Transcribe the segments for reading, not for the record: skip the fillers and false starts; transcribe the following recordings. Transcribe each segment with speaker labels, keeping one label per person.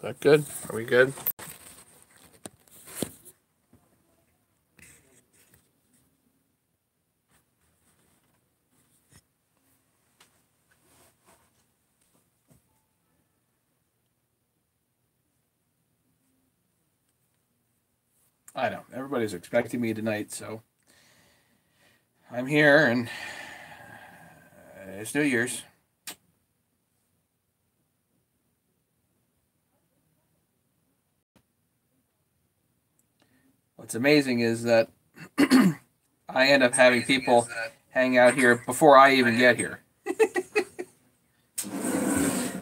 Speaker 1: that good? Are we good? I know. Everybody's expecting me tonight, so I'm here, and it's New Year's. What's amazing is that I end up having people hang out here before I even get here.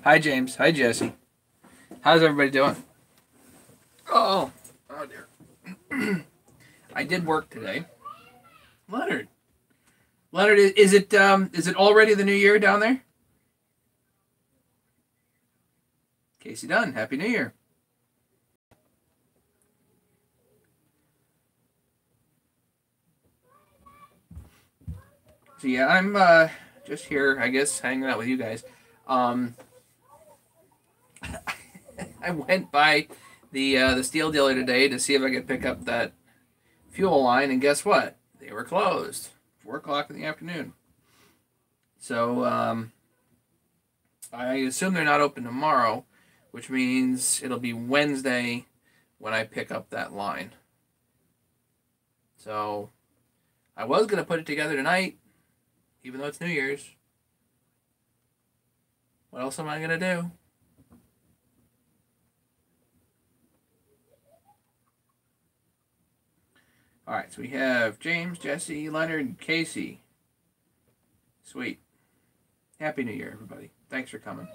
Speaker 1: Hi, James. Hi, Jesse. How's everybody doing? Oh dear. I did work today. Leonard. Leonard, is it already the new year down there? Casey Dunn, Happy New Year. So yeah, I'm just here, I guess, hanging out with you guys. I went by the steel dealer today to see if I could pick up that fuel line, and guess what? They were closed. 4 o'clock in the afternoon. So I assume they're not open tomorrow, which means it'll be Wednesday when I pick up that line. So I was going to put it together tonight, even though it's New Year's. What else am I going to do? All right, so we have James, Jesse, Leonard, Casey. Sweet. Happy New Year, everybody. Thanks for coming.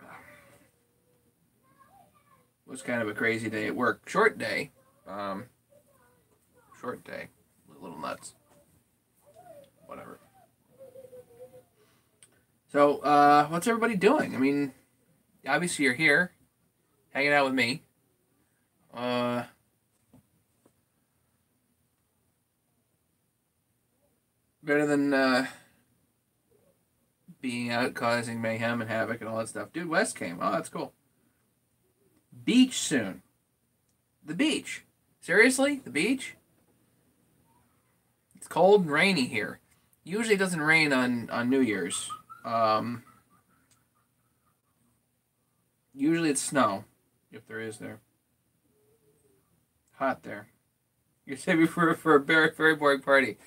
Speaker 1: It was kind of a crazy day at work. Short day. Short day. A little nuts. Whatever. So, what's everybody doing? I mean, obviously you're here, hanging out with me. Better than being out causing mayhem and havoc and all that stuff. Dude, Wes came. Oh, that's cool. Beach soon. The beach. Seriously? The beach? It's cold and rainy here. Usually it doesn't rain on New Year's. Usually it's snow, if there is there. Hot there. You're saving for a very, very boring party.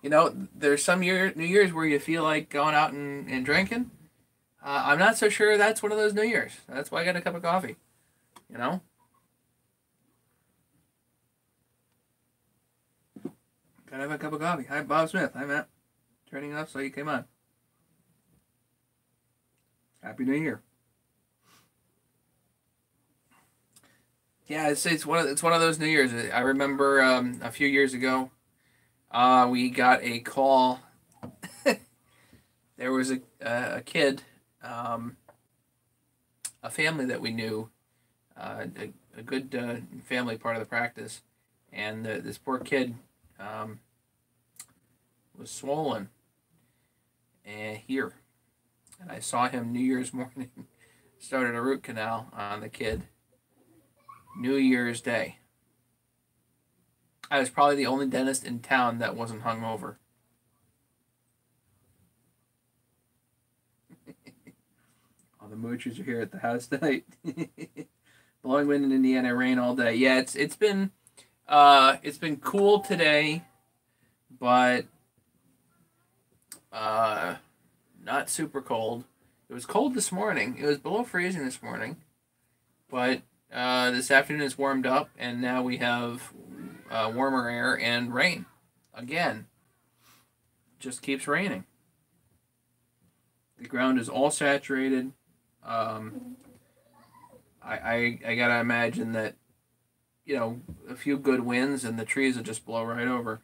Speaker 1: There's some New Year's where you feel like going out and drinking. I'm not so sure that's one of those New Year's. That's why I got a cup of coffee. You know? Gotta have a cup of coffee. Hi, Bob Smith. Hi, Matt. Turning up so you came on. Happy New Year. Yeah, it's one of those New Year's. I remember a few years ago, we got a call. There was a kid, a family that we knew, a good family part of the practice, and this poor kid was swollen here, and I saw him New Year's morning. Started a root canal on the kid. New Year's Day. I was probably the only dentist in town that wasn't hungover. All the moochers are here at the house tonight. Blowing wind in Indiana, rain all day. Yeah, it's been cool today, but not super cold. It was cold this morning. It was below freezing this morning, but this afternoon it's warmed up, and now we have warmer air and rain again. Just keeps raining. The ground is all saturated. I gotta imagine that, a few good winds and the trees will just blow right over.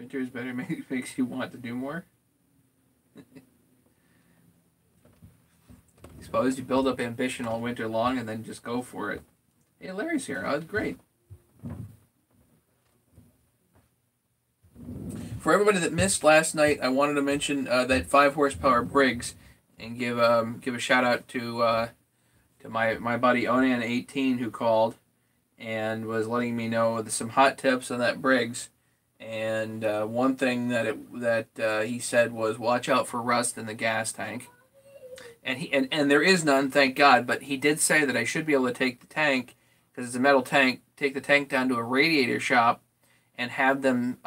Speaker 1: Winter is better, makes you want to do more. I suppose you build up ambition all winter long and then just go for it. Hey, Larry's here. Oh, great. For everybody that missed last night, I wanted to mention that 5 horsepower Briggs, and give a shout out to my buddy Onan18 who called and was letting me know some hot tips on that Briggs. And one thing that he said was watch out for rust in the gas tank. And there is none, thank God. But he did say that I should be able to take the tank, because it's a metal tank, take the tank down to a radiator shop and have them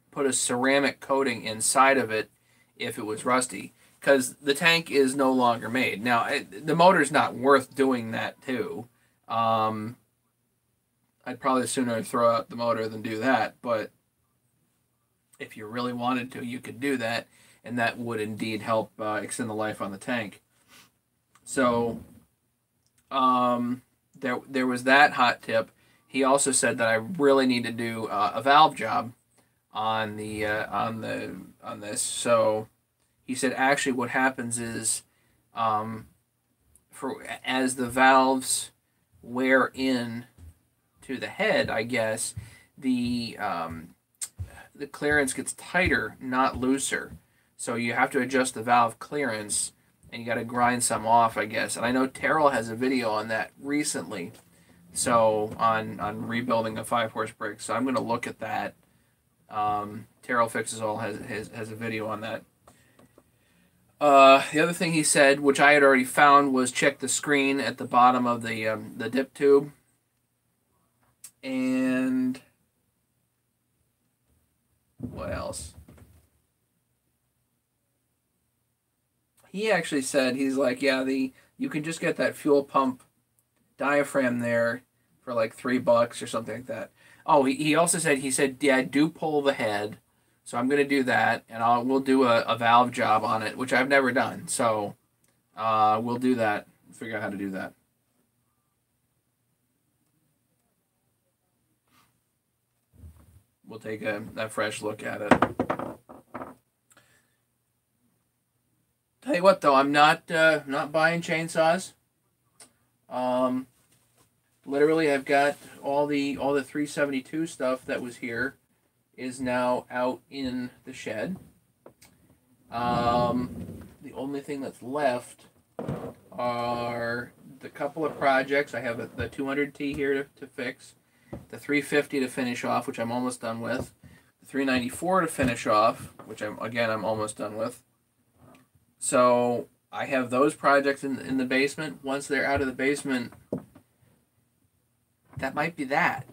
Speaker 1: put a ceramic coating inside of it if it was rusty, because the tank is no longer made. Now, the motor's not worth doing that to. I'd probably sooner throw out the motor than do that, but if you really wanted to, you could do that, and that would indeed help extend the life on the tank. So there was that hot tip. He also said that I really need to do a valve job on this. So he said actually what happens is as the valves wear in to the head, I guess the clearance gets tighter, not looser. So you have to adjust the valve clearance, and you got to grind some off, I guess. And I know Terrell has a video on that recently. So on rebuilding a 5 horse Briggs. So I'm going to look at that. Terrell Fixes All has a video on that. The other thing he said, which I had already found, was check the screen at the bottom of the dip tube. And what else? He actually said, he's like, yeah, you can just get that fuel pump diaphragm there for like $3 or something like that. Oh, he also said, yeah, do pull the head. So I'm going to do that, and we'll do a valve job on it, which I've never done. So we'll do that, figure out how to do that. We'll take a fresh look at it. Tell you what, though, I'm not buying chainsaws. Literally, I've got all the 372 stuff that was here is now out in the shed. The only thing that's left are the couple of projects. I have the 200T here to fix, the 350 to finish off, which I'm almost done with, the 394 to finish off, which I'm almost done with. So I have those projects in the basement. Once they're out of the basement, that might be that.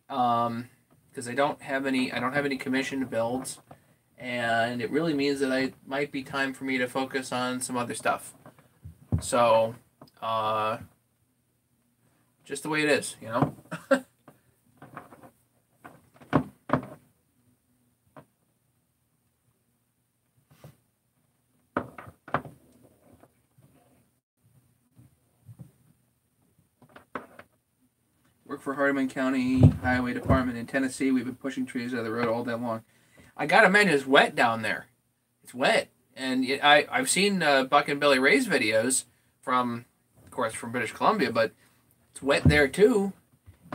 Speaker 1: Because I don't have any commissioned builds, and it really means that it might be time for me to focus on some other stuff. So, just the way it is, you know. Work for Hardeman County Highway Department in Tennessee. We've been pushing trees out of the road all day long. I gotta imagine it's wet down there. It's wet, and I've seen Buck and Billy Ray's videos from British Columbia, but it's wet there too,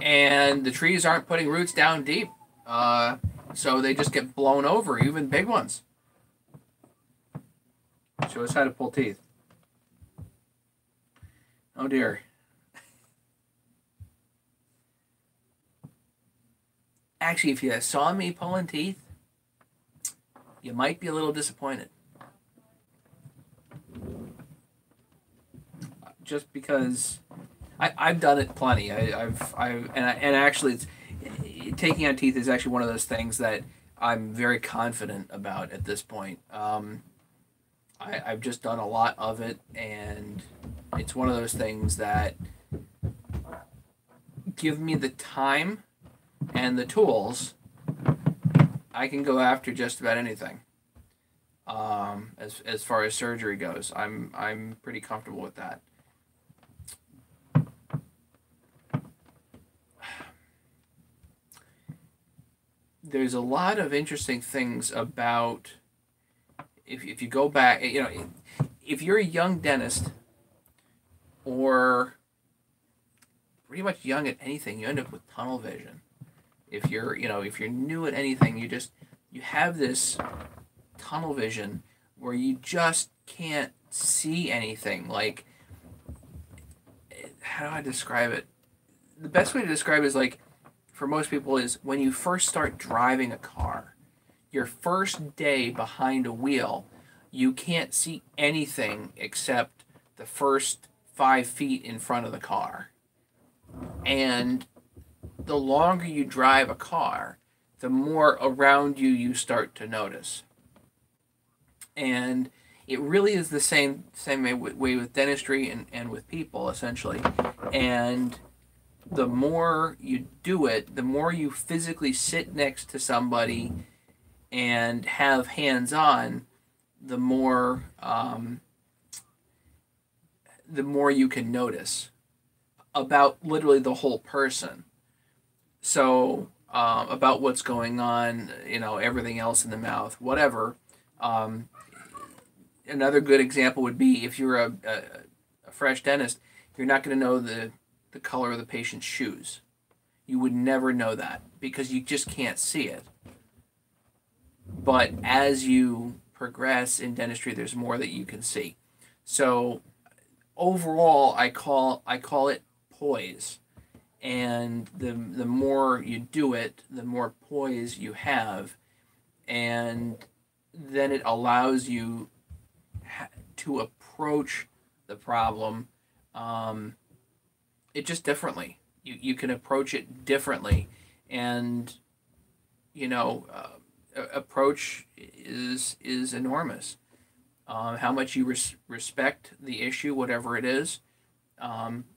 Speaker 1: and the trees aren't putting roots down deep, so they just get blown over, even big ones. Show us how to pull teeth. Oh dear. Actually, if you saw me pulling teeth, you might be a little disappointed. Just because I've done it plenty. Actually, taking out teeth is actually one of those things that I'm very confident about at this point. I've just done a lot of it, and it's one of those things that give me the time and the tools, I can go after just about anything. As far as surgery goes, I'm pretty comfortable with that. there's a lot of interesting things about if you go back, if you're a young dentist or pretty much young at anything, you end up with tunnel vision. If you're new at anything, you have this tunnel vision where you just can't see anything. Like, how do I describe it? The best way to describe it is like, for most people, is when you first start driving a car, your first day behind a wheel, you can't see anything except the first 5 feet in front of the car. And the longer you drive a car, the more around you start to notice. And it really is the same way with dentistry and with people, essentially. And the more you do it, the more you physically sit next to somebody and have hands-on, the more you can notice about literally the whole person. So about what's going on, everything else in the mouth, whatever. Another good example would be if you're a fresh dentist, you're not going to know the color of the patient's shoes. You would never know that because you just can't see it. But as you progress in dentistry, there's more that you can see. So overall, I call it poise. And the more you do it, the more poise you have, and then it allows you to approach the problem it just differently. You can approach it differently, and approach is enormous. How much you respect the issue, whatever it is,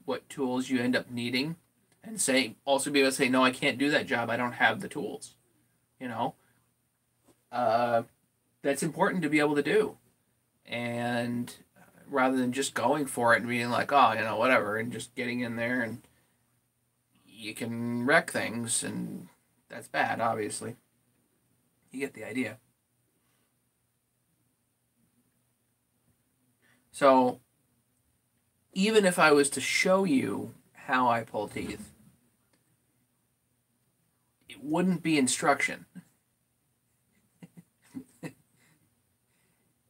Speaker 1: what tools you end up needing, and also be able to say, no, I can't do that job. I don't have the tools. That's important to be able to do, and rather than just going for it and being like, oh, whatever, and just getting in there, and you can wreck things, and that's bad, obviously. You get the idea. So even if I was to show you how I pull teeth, it wouldn't be instruction.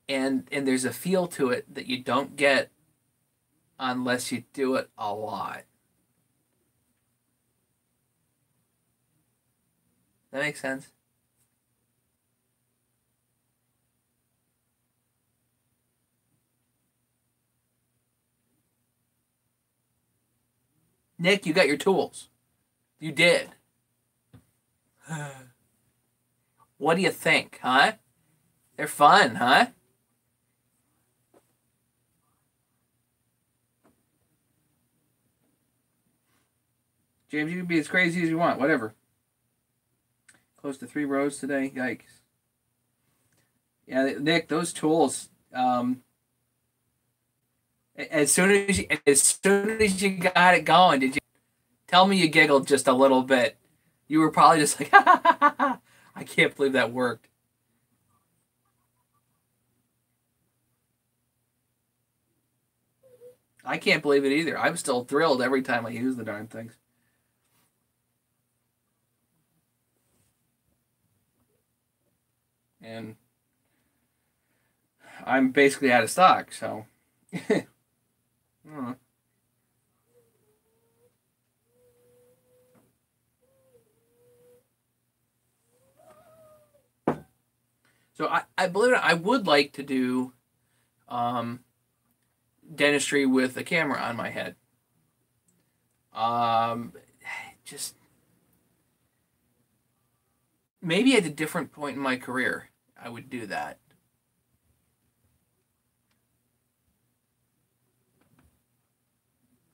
Speaker 1: and there's a feel to it that you don't get unless you do it a lot. That makes sense? Nick, you got your tools. You did. What do you think, huh? They're fun, huh? James, you can be as crazy as you want, whatever. Close to 3 rows today, yikes. Yeah, Nick, those tools, as soon as you got it going, did you tell me you giggled just a little bit? You were probably just like, I can't believe that worked. I can't believe it either. I'm still thrilled every time I use the darn things. And I'm basically out of stock, so. So I believe it, I would like to do dentistry with a camera on my head. Just maybe at a different point in my career, I would do that.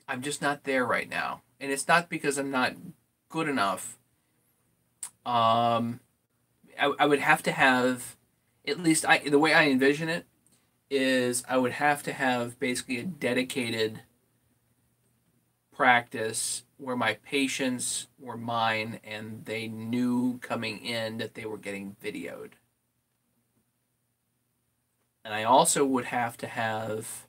Speaker 1: I'm just not there right now, and it's not because I'm not good enough. Um, I would have to have, at least the way I envision it is I would have to have basically a dedicated practice where my patients were mine and they knew coming in that they were getting videoed. And I also would have to have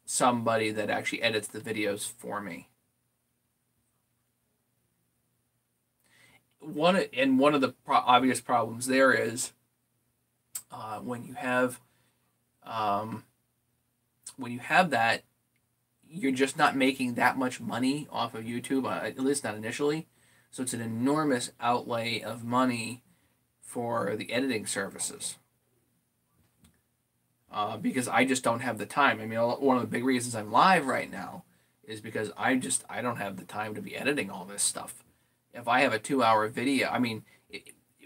Speaker 1: somebody that actually edits the videos for me. One of the obvious problems there is when you have that, you're just not making that much money off of YouTube, at least not initially. So it's an enormous outlay of money for the editing services. Because I just don't have the time. I mean, one of the big reasons I'm live right now is because I don't have the time to be editing all this stuff. If I have a 2-hour video, I mean,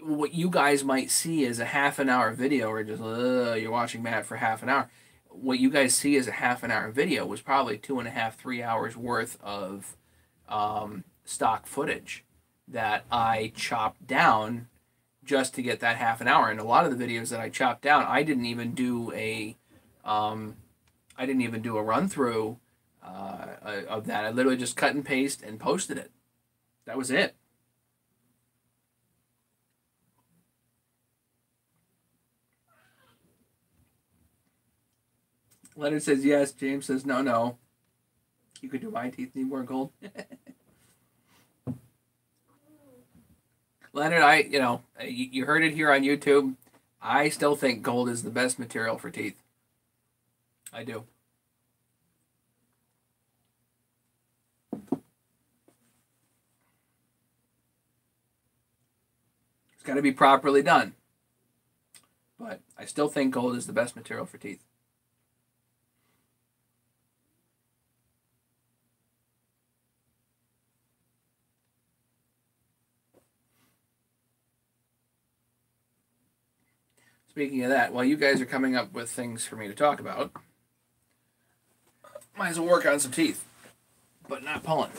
Speaker 1: what you guys might see is a half an hour video, or just you're watching Matt for half an hour. What you guys see as a half an hour video was probably 2.5, 3 hours worth of stock footage that I chopped down just to get that half an hour. And a lot of the videos that I chopped down, I didn't even do a run through of that. I literally just cut and paste and posted it. That was it. Leonard says yes. James says no. You could do my teeth need more gold. Leonard, you heard it here on YouTube. I still think gold is the best material for teeth. I do. It's got to be properly done. But I still think gold is the best material for teeth. Speaking of that, while you guys are coming up with things for me to talk about, might as well work on some teeth, but not pulling,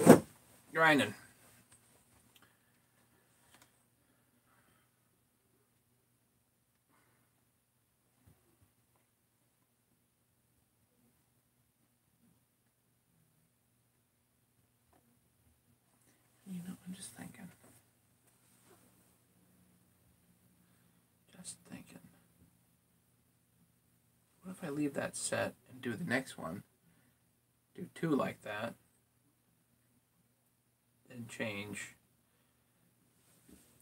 Speaker 1: grinding. I'm just thinking. What if I leave that set and do the next one? Do 2 like that. Then change.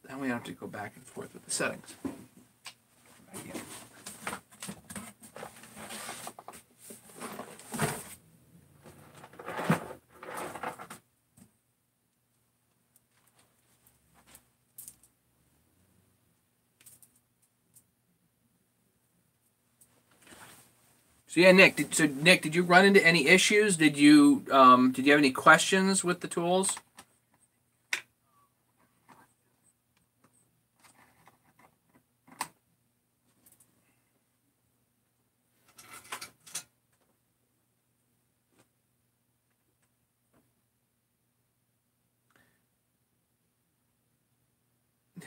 Speaker 1: Then we have to go back and forth with the settings. Right here. So yeah, Nick. Did you run into any issues? Did you have any questions with the tools?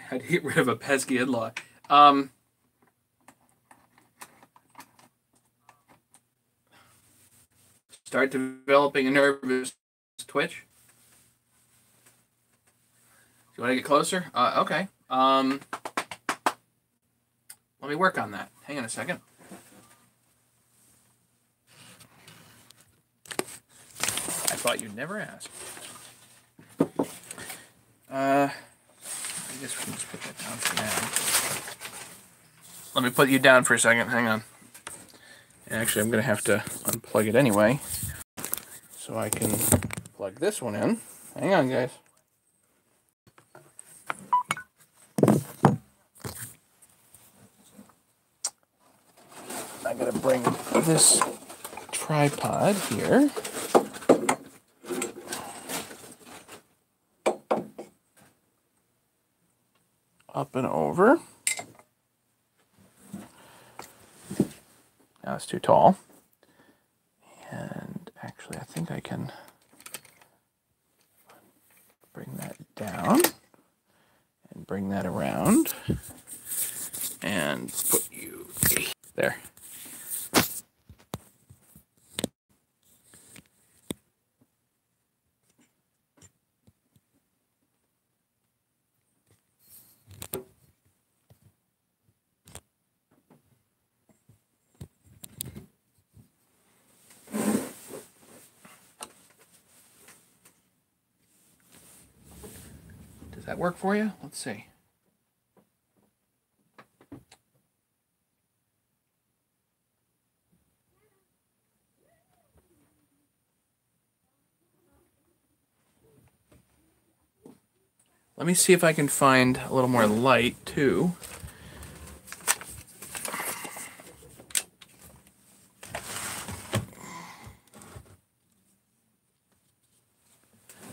Speaker 1: How to get rid of a pesky in-law? Start developing a nervous twitch. Do you want to get closer? Okay. Let me work on that. Hang on a second. I thought you'd never ask. I guess we can just put that down for now. Let me put you down for a second. Hang on. Actually, I'm going to have to unplug it anyway, so I can plug this one in. Hang on, guys. I got to bring this tripod here up and over. Now it's too tall. And actually, I think I can bring that down and bring that around and put you there. Does that work for you? Let's see. Let me see if I can find a little more light, too.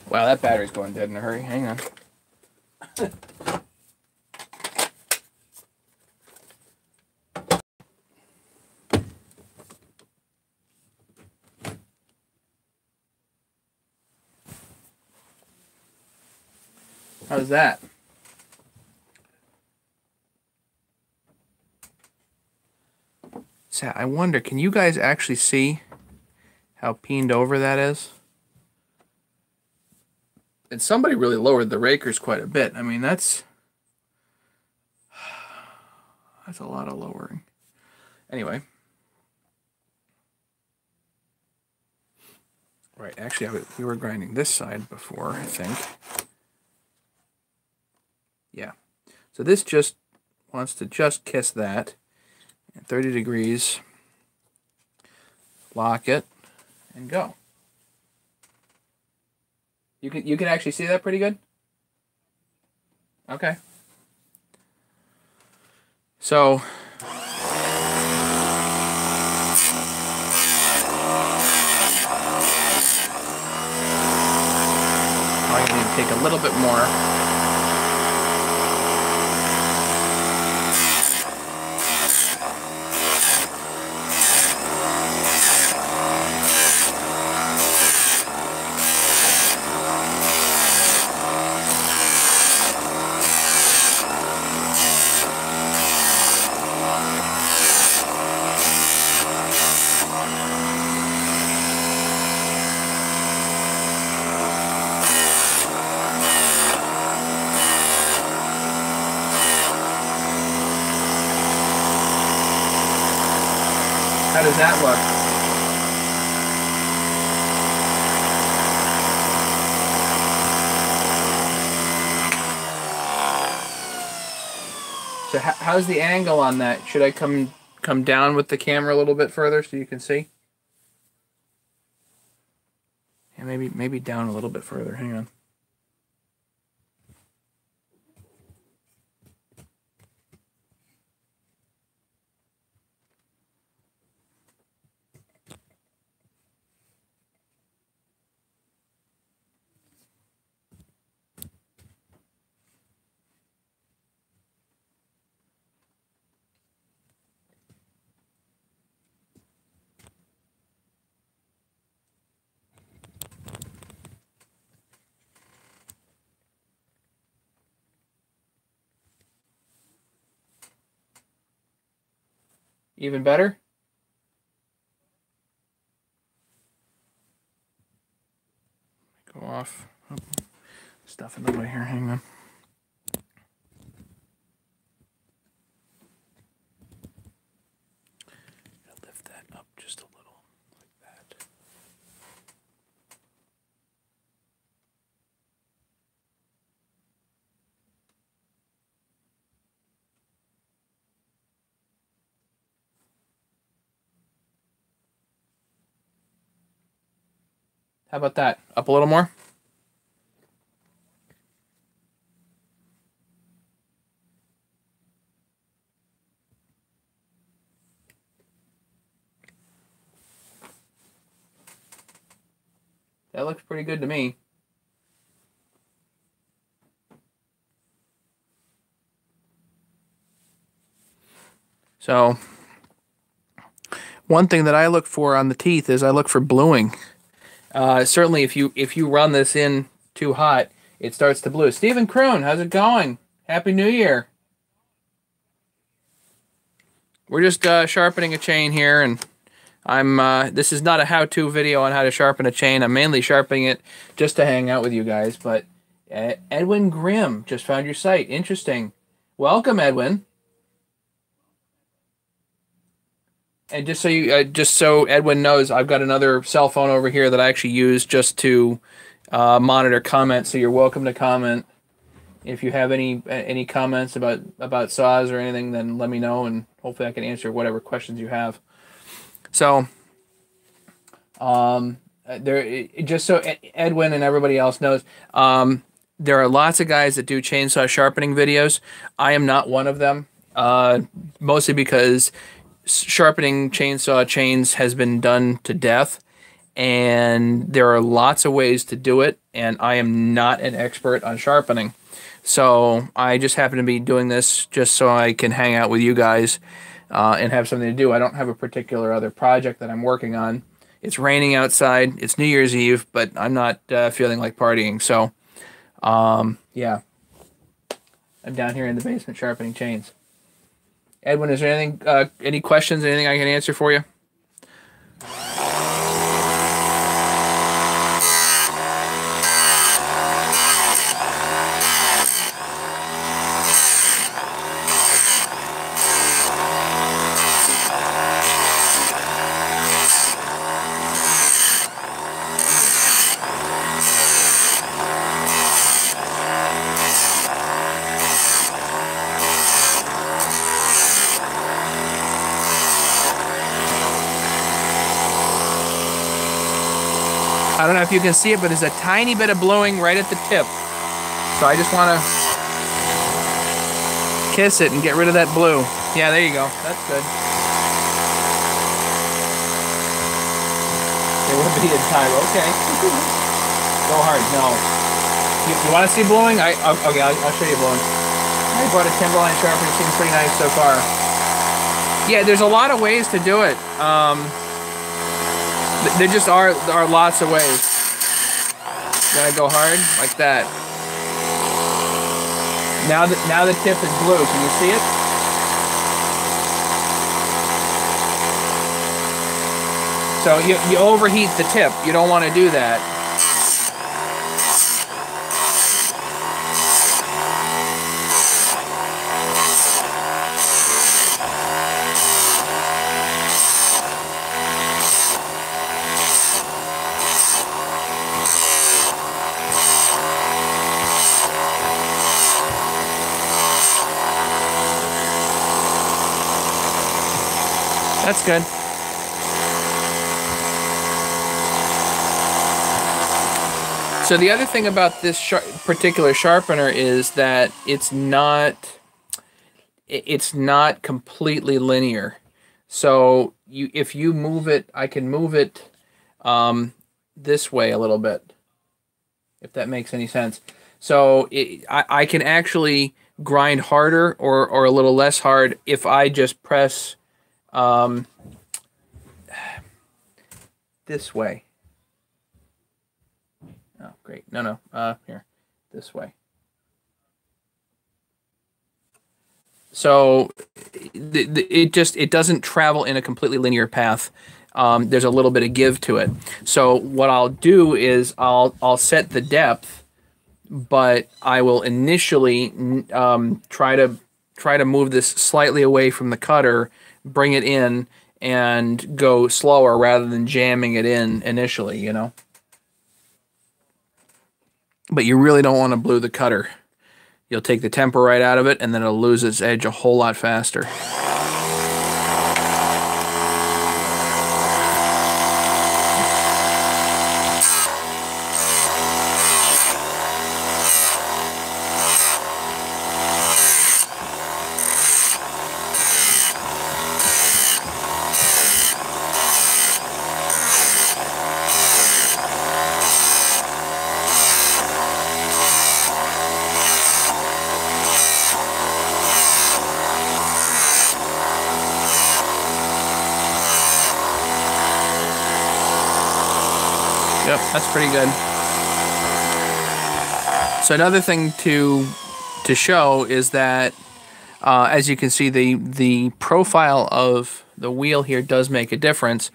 Speaker 1: Wow, that battery's going dead in a hurry. Hang on. How's that? So I wonder, can you guys actually see how peened over that is? And somebody really lowered the Rakers quite a bit. I mean, that's a lot of lowering. Anyway. Right, actually, we were grinding this side before, I think. Yeah. So this just wants to just kiss that. At 30 degrees. Lock it and go. You can actually see that pretty good? Okay. So I need to take a little bit more. How does that look? So how's the angle on that? Should I come down with the camera a little bit further so you can see? Yeah, maybe down a little bit further. Hang on. Even better? Go off. Oh, stuff in the way here. Hang on. Lift that up just a little, like that. How about that? Up a little more? That looks pretty good to me. So, one thing that I look for on the teeth is I look for bluing. Certainly, if you run this in too hot, it starts to blue. Stephen Kroon, how's it going? Happy New Year. We're just sharpening a chain here, and this is not a how-to video on how to sharpen a chain. I'm mainly sharpening it just to hang out with you guys. But Edwin Grimm just found your site. Interesting. Welcome, Edwin. And just so Edwin knows, I've got another cell phone over here that I actually use just to monitor comments. So you're welcome to comment If you have any comments about saws or anything, then let me know, and hopefully I can answer whatever questions you have. So, just so Edwin and everybody else knows, there are lots of guys that do chainsaw sharpening videos. I am not one of them, mostly because sharpening chainsaw chains has been done to death, and there are lots of ways to do it, and I am not an expert on sharpening. So I just happen to be doing this just so I can hang out with you guys and have something to do. I don't have a particular other project that I'm working on. It's raining outside. It's New Year's Eve, but I'm not feeling like partying. So, yeah, I'm down here in the basement sharpening chains. Edwin, is there anything, any questions, anything I can answer for you? I don't know if you can see it, but there's a tiny bit of bluing right at the tip. So I just want to kiss it and get rid of that blue. Yeah, there you go. That's good. It would be in time. Okay. Go hard. No. You want to see bluing? Okay, I'll show you bluing. I bought a Timberline sharpener. It seems pretty nice so far. Yeah, there's a lot of ways to do it. There just are lots of ways. Gotta go hard like that. Now the tip is blue. Can you see it? So you overheat the tip. You don't want to do that. That's good. So the other thing about this particular sharpener is that it's not completely linear. So if you move it, I can move it this way a little bit, if that makes any sense. So I can actually grind harder or a little less hard if I just press this way. Oh, great. No. Here, this way. So it doesn't travel in a completely linear path. There's a little bit of give to it. So what I'll do is I'll set the depth, but I will initially try to move this slightly away from the cutter, bring it in, and go slower rather than jamming it in initially, you know. But you really don't want to blue the cutter. You'll take the temper right out of it, and then it'll lose its edge a whole lot faster. Yep, that's pretty good. So another thing to show is that, as you can see, the profile of the wheel here does make a difference.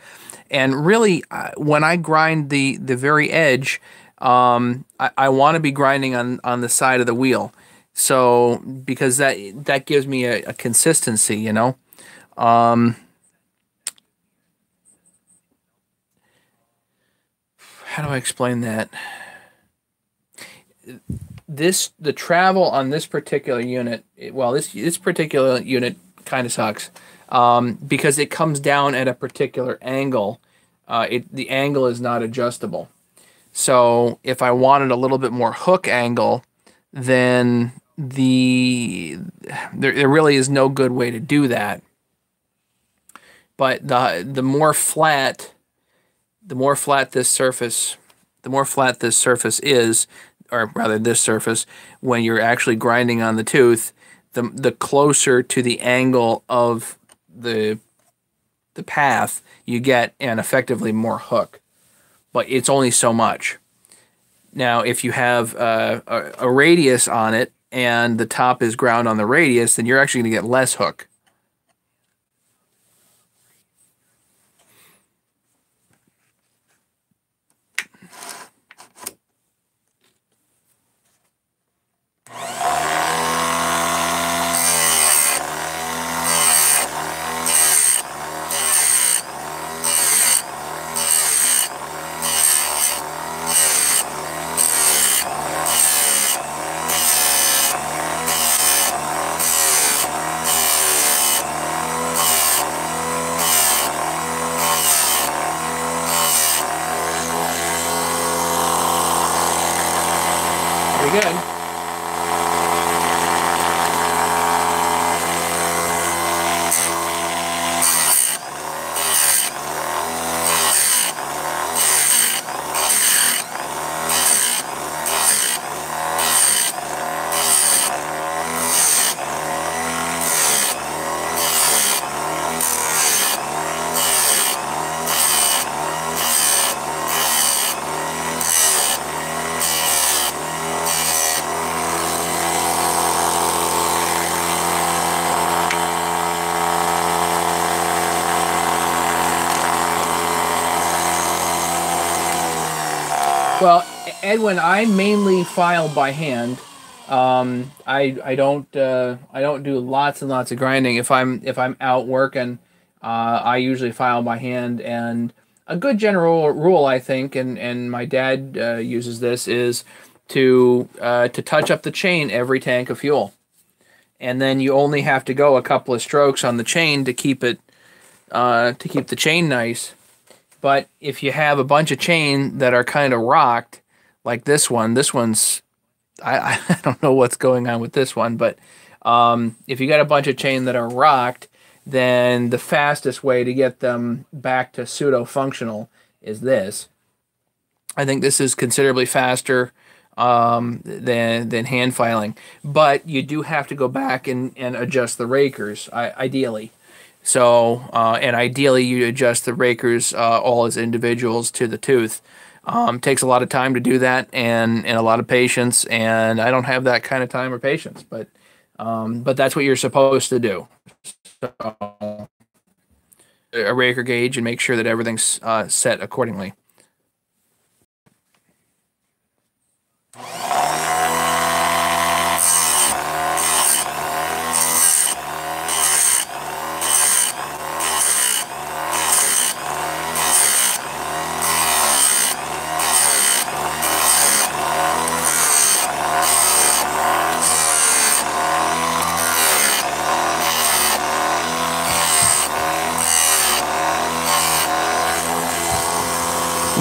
Speaker 1: And really, when I grind the very edge, I want to be grinding on the side of the wheel. So because that gives me a consistency, you know. How do I explain that? the travel on this particular unit, well, this particular unit kind of sucks, because it comes down at a particular angle. The angle is not adjustable. So if I wanted a little bit more hook angle, then there really is no good way to do that. But the more flat this surface is, or rather this surface, when you're actually grinding on the tooth, the closer to the angle of the path you get, and effectively more hook. But it's only so much. Now, if you have a radius on it and the top is ground on the radius, then you're actually going to get less hook. Pretty good. Well, Edwin, I mainly file by hand. I don't do lots and lots of grinding. If I'm out working, I usually file by hand. And a good general rule, I think, and my dad uses this, is to touch up the chain every tank of fuel, and then you only have to go a couple of strokes on the chain to keep it to keep the chain nice. But if you have a bunch of chain that are kind of rocked, like this one's, I don't know what's going on with this one, but if you got a bunch of chain that are rocked, then the fastest way to get them back to pseudo-functional is this. I think this is considerably faster than hand filing. But you do have to go back and adjust the rakers, ideally. So, and ideally you adjust the rakers all as individuals to the tooth. Takes a lot of time to do that, and a lot of patience, and I don't have that kind of time or patience, but that's what you're supposed to do. So, a raker gauge and make sure that everything's set accordingly.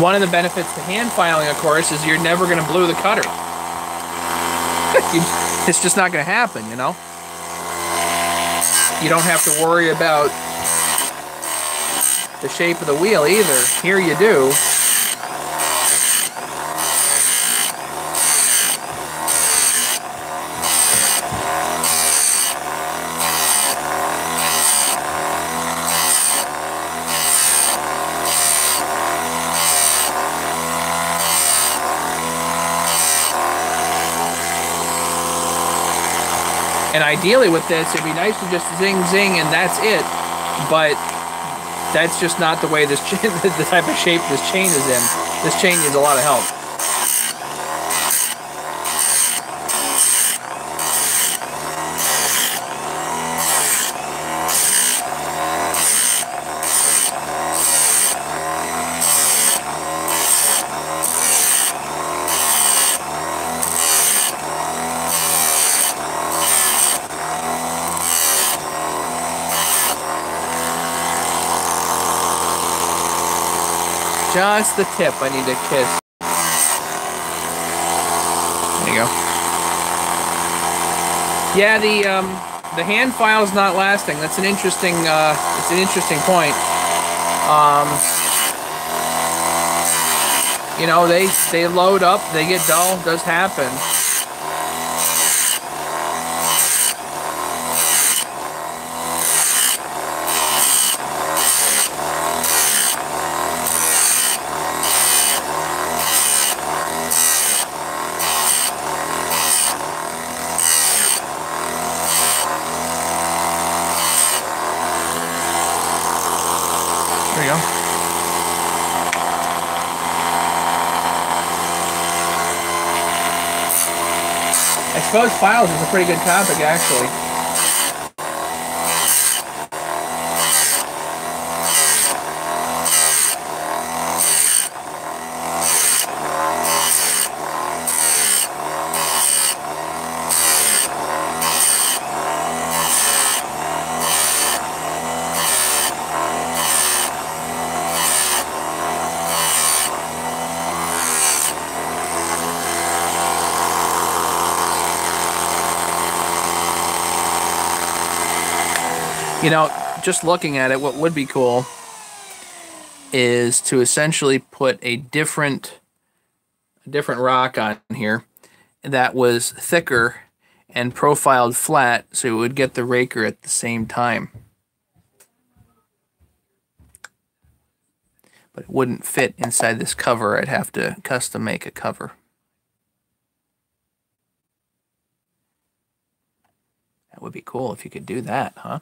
Speaker 1: One of the benefits to hand filing, of course, is you're never going to blue the cutter. It's just not going to happen, you know? You don't have to worry about the shape of the wheel either. Here you do. And ideally with this, it'd be nice to just zing, zing, and that's it. But that's just not the way this the type of shape this chain is in. This chain needs a lot of help. Just the tip I need to kiss. There you go. Yeah, the hand file is not lasting. That's an interesting it's an interesting point. You know, they load up, they get dull, it does happen. There you go. I suppose files is a pretty good topic, actually. You know, just looking at it, what would be cool is to essentially put a different rock on here that was thicker and profiled flat, so it would get the raker at the same time. But it wouldn't fit inside this cover. I'd have to custom make a cover. That would be cool if you could do that, huh?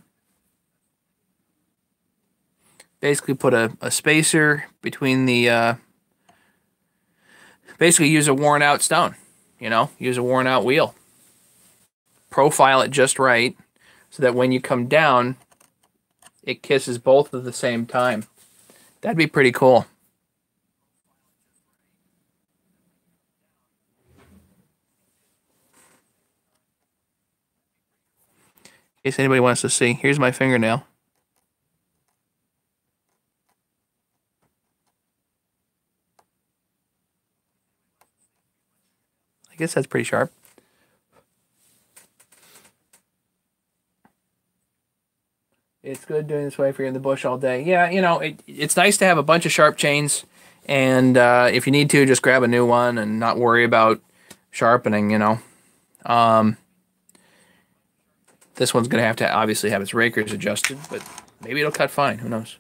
Speaker 1: Basically put a spacer between the, basically use a worn out stone, you know, use a worn out wheel. Profile it just right so that when you come down, it kisses both at the same time. That'd be pretty cool. In case anybody wants to see, here's my fingernail. I guess that's pretty sharp. It's good doing this way if you're in the bush all day. Yeah, you know, it's nice to have a bunch of sharp chains, and if you need to, just grab a new one and not worry about sharpening, you know. This one's going to have obviously have its rakers adjusted, but maybe it'll cut fine. Who knows?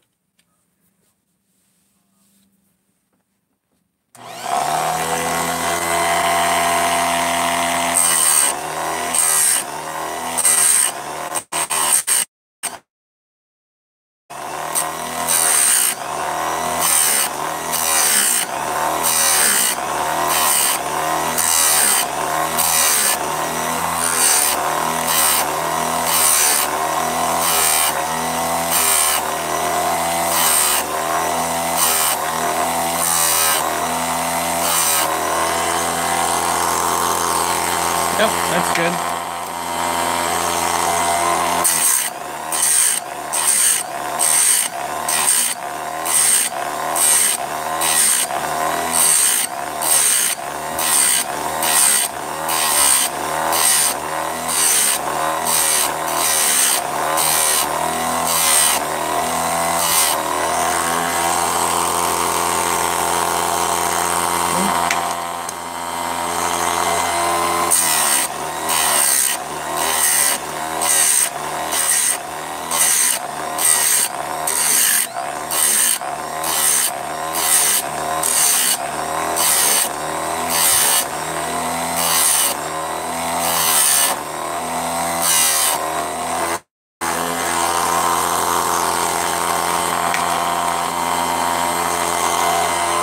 Speaker 1: Yep, that's good.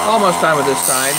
Speaker 1: Almost done with this side.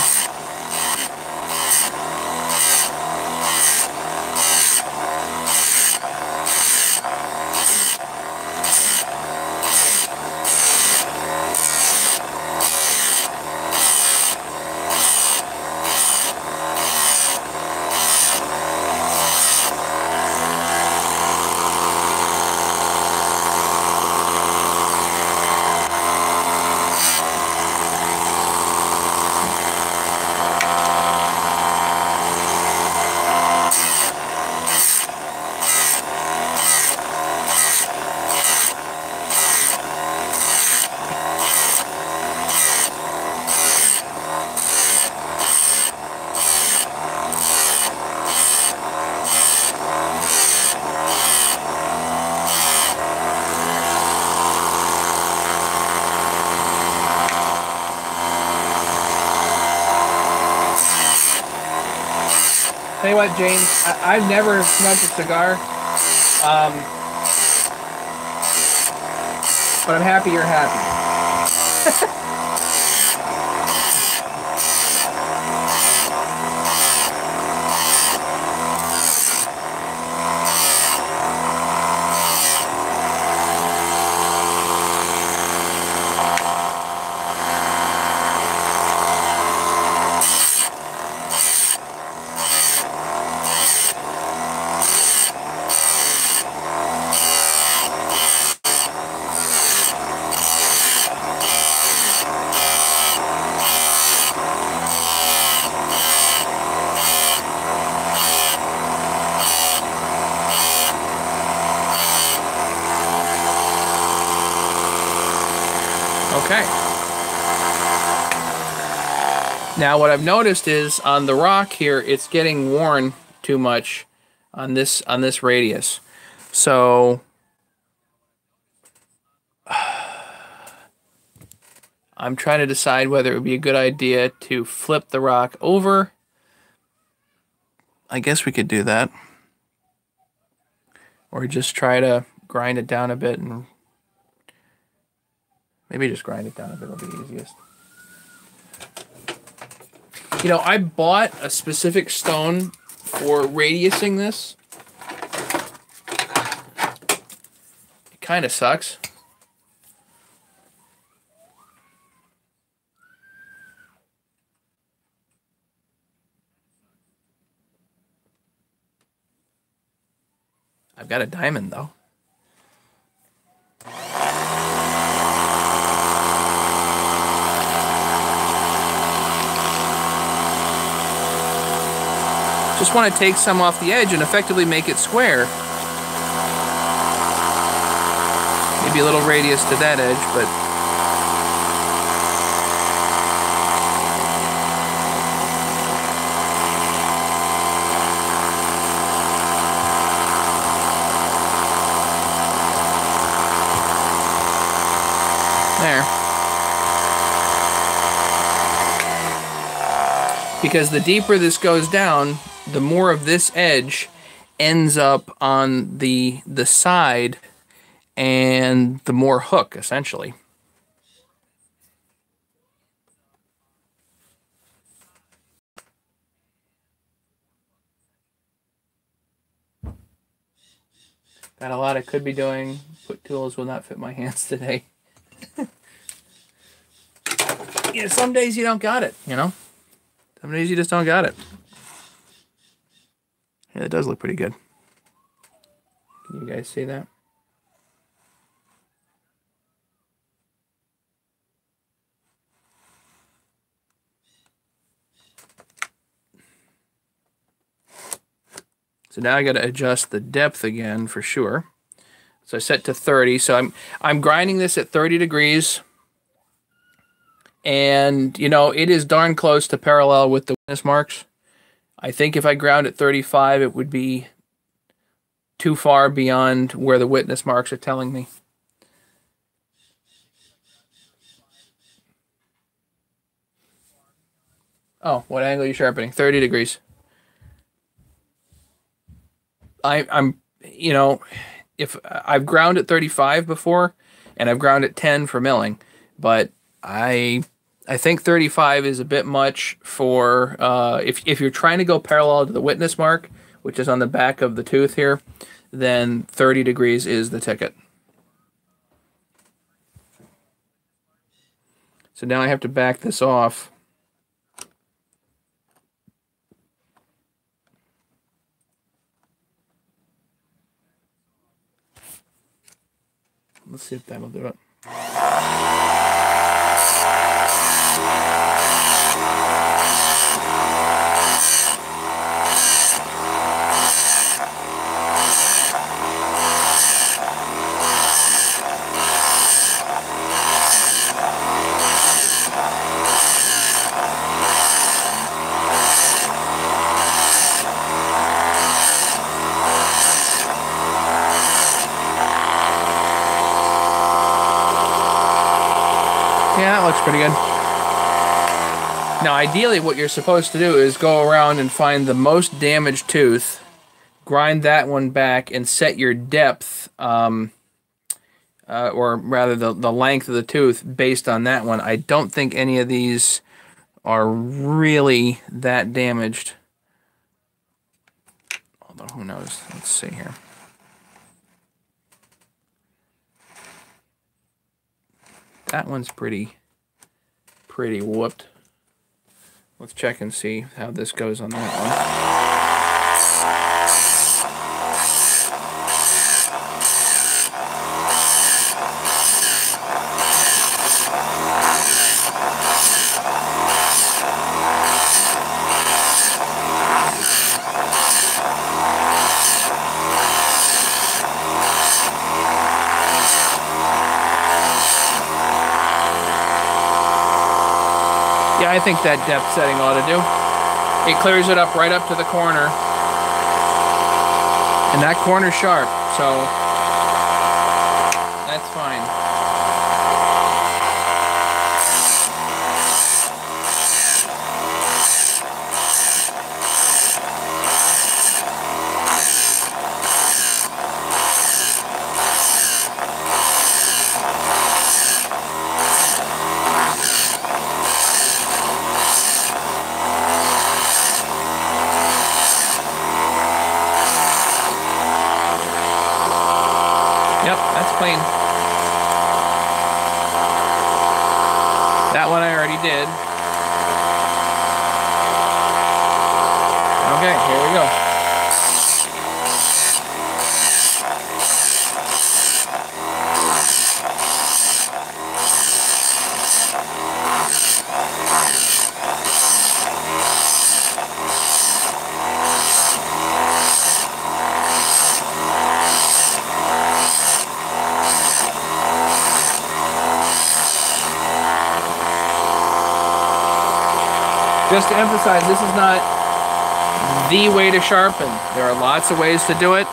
Speaker 1: what, James? I've never smoked a cigar, but I'm happy you're happy. Okay. Now what I've noticed is on the rock here, it's getting worn too much on this radius. So I'm trying to decide whether it would be a good idea to flip the rock over. I guess we could do that. Or just try to grind it down a bit and maybe just grind it down a bit will be easiest. You know, I bought a specific stone for radiusing this. It kind of sucks. I've got a diamond though. Just want to take some off the edge and effectively make it square. Maybe a little radius to that edge, but there. Because the deeper this goes down, the more of this edge ends up on the side and the more hook, essentially. Got a lot I could be doing. Foot tools will not fit my hands today. Yeah, some days you don't got it, you know? Some days you just don't got it. Yeah, it does look pretty good. Can you guys see that? So now I got to adjust the depth again for sure. So I set to 30. So I'm grinding this at 30 degrees. And, you know, it is darn close to parallel with the witness marks. I think if I ground at 35, it would be too far beyond where the witness marks are telling me. Oh, what angle are you sharpening? 30 degrees. I'm, you know, if I've ground at 35 before, and I've ground at 10 for milling, but I think 35 is a bit much for if you're trying to go parallel to the witness mark, which is on the back of the tooth here, then 30 degrees is the ticket. So now I have to back this off. Let's see if that'll do it. Yeah, that looks pretty good. Now, ideally, what you're supposed to do is go around and find the most damaged tooth, grind that one back, and set your depth, or rather the length of the tooth based on that one. I don't think any of these are really that damaged. Although, who knows? Let's see here. That one's pretty whooped. Let's check and see how this goes on that one. Yeah, I think that depth setting ought to do. It clears it up right up to the corner. And that corner's sharp, so that's fine. Yep, that's clean. That one I already did. Okay, here we go. Just to emphasize, this is not the way to sharpen. There are lots of ways to do it.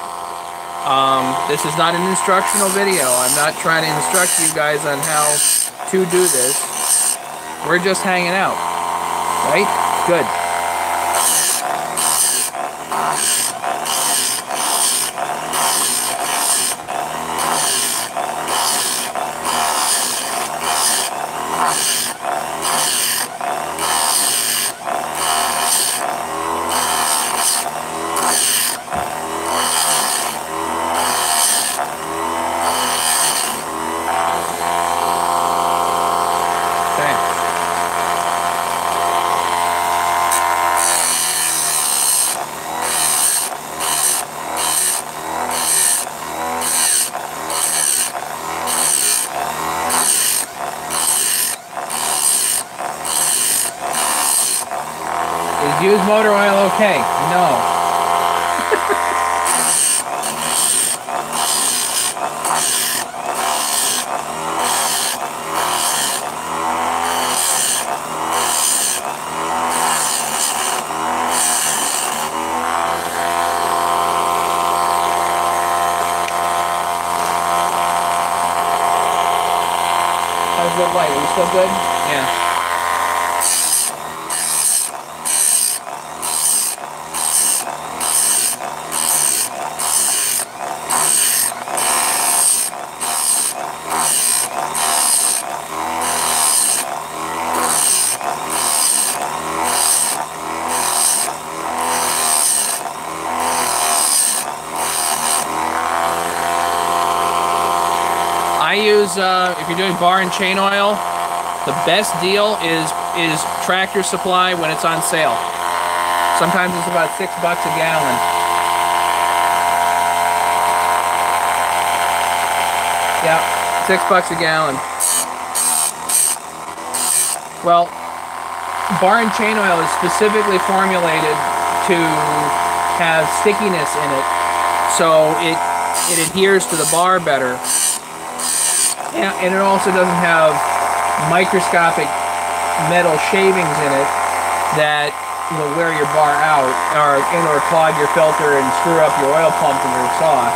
Speaker 1: This is not an instructional video. I'm not trying to instruct you guys on how to do this. We're just hanging out, right? Good. Is used motor oil okay? No. How's the light? Are you still good? Yeah. I use, if you're doing bar and chain oil, the best deal is Tractor Supply when it's on sale. Sometimes it's about $6 a gallon. Yeah, $6 a gallon. Well, bar and chain oil is specifically formulated to have stickiness in it, so it adheres to the bar better. And it also doesn't have microscopic metal shavings in it that will wear your bar out or clog your filter and screw up your oil pump in your saw.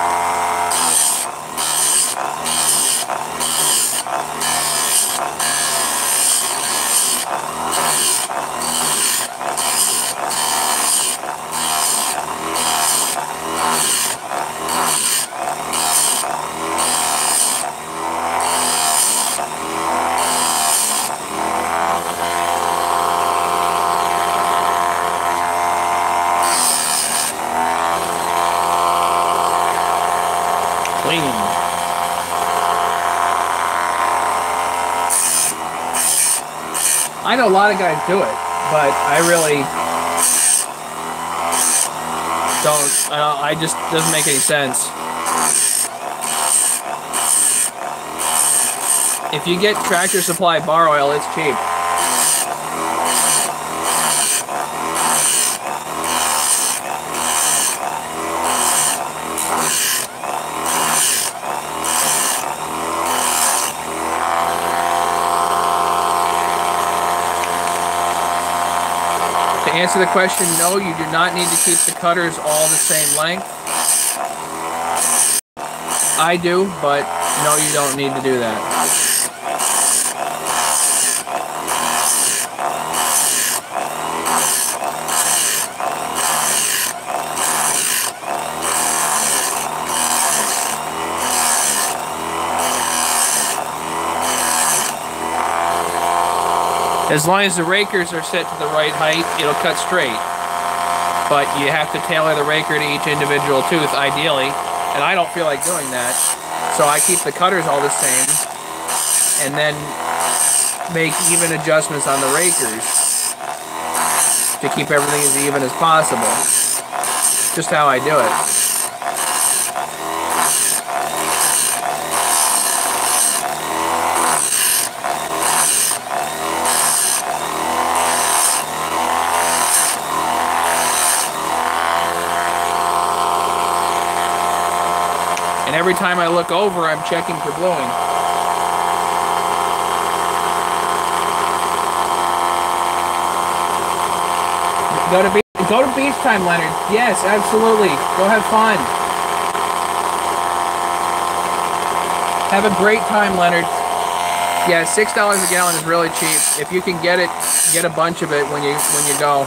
Speaker 1: clean. I know a lot of guys do it, but I really don't. I just doesn't make any sense. If you get Tractor Supply bar oil, it's cheap. To answer the question, no, you do not need to keep the cutters all the same length. I do, but no, you don't need to do that. As long as the rakers are set to the right height, it'll cut straight. But you have to tailor the raker to each individual tooth, ideally. And I don't feel like doing that. So I keep the cutters all the same. And then make even adjustments on the rakers to keep everything as even as possible. Just how I do it. And every time I look over, I'm checking for bluing. Go to beach time, Leonard. Yes, absolutely. Go have fun. Have a great time, Leonard. Yeah, $6 a gallon is really cheap. If you can get it, get a bunch of it when you go.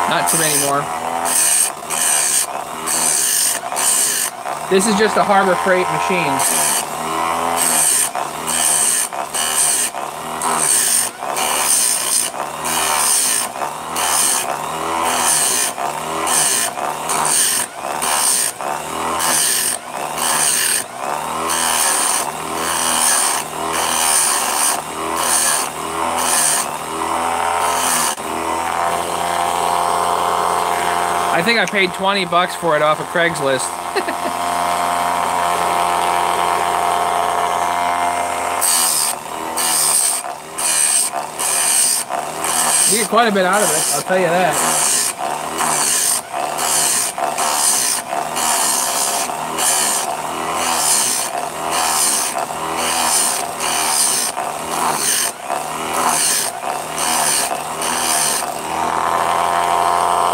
Speaker 1: Not too many more. This is just a Harbor Freight machine. I think I paid 20 bucks for it off of Craigslist. You get quite a bit out of it, I'll tell you that.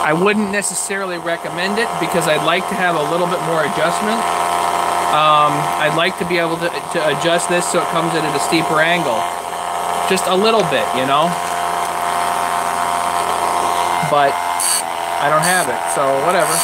Speaker 1: I wouldn't necessarily recommend it because I'd like to have a little bit more adjustment. I'd like to be able to adjust this so it comes in at a steeper angle. Just a little bit, you know? But I don't have it, so whatever.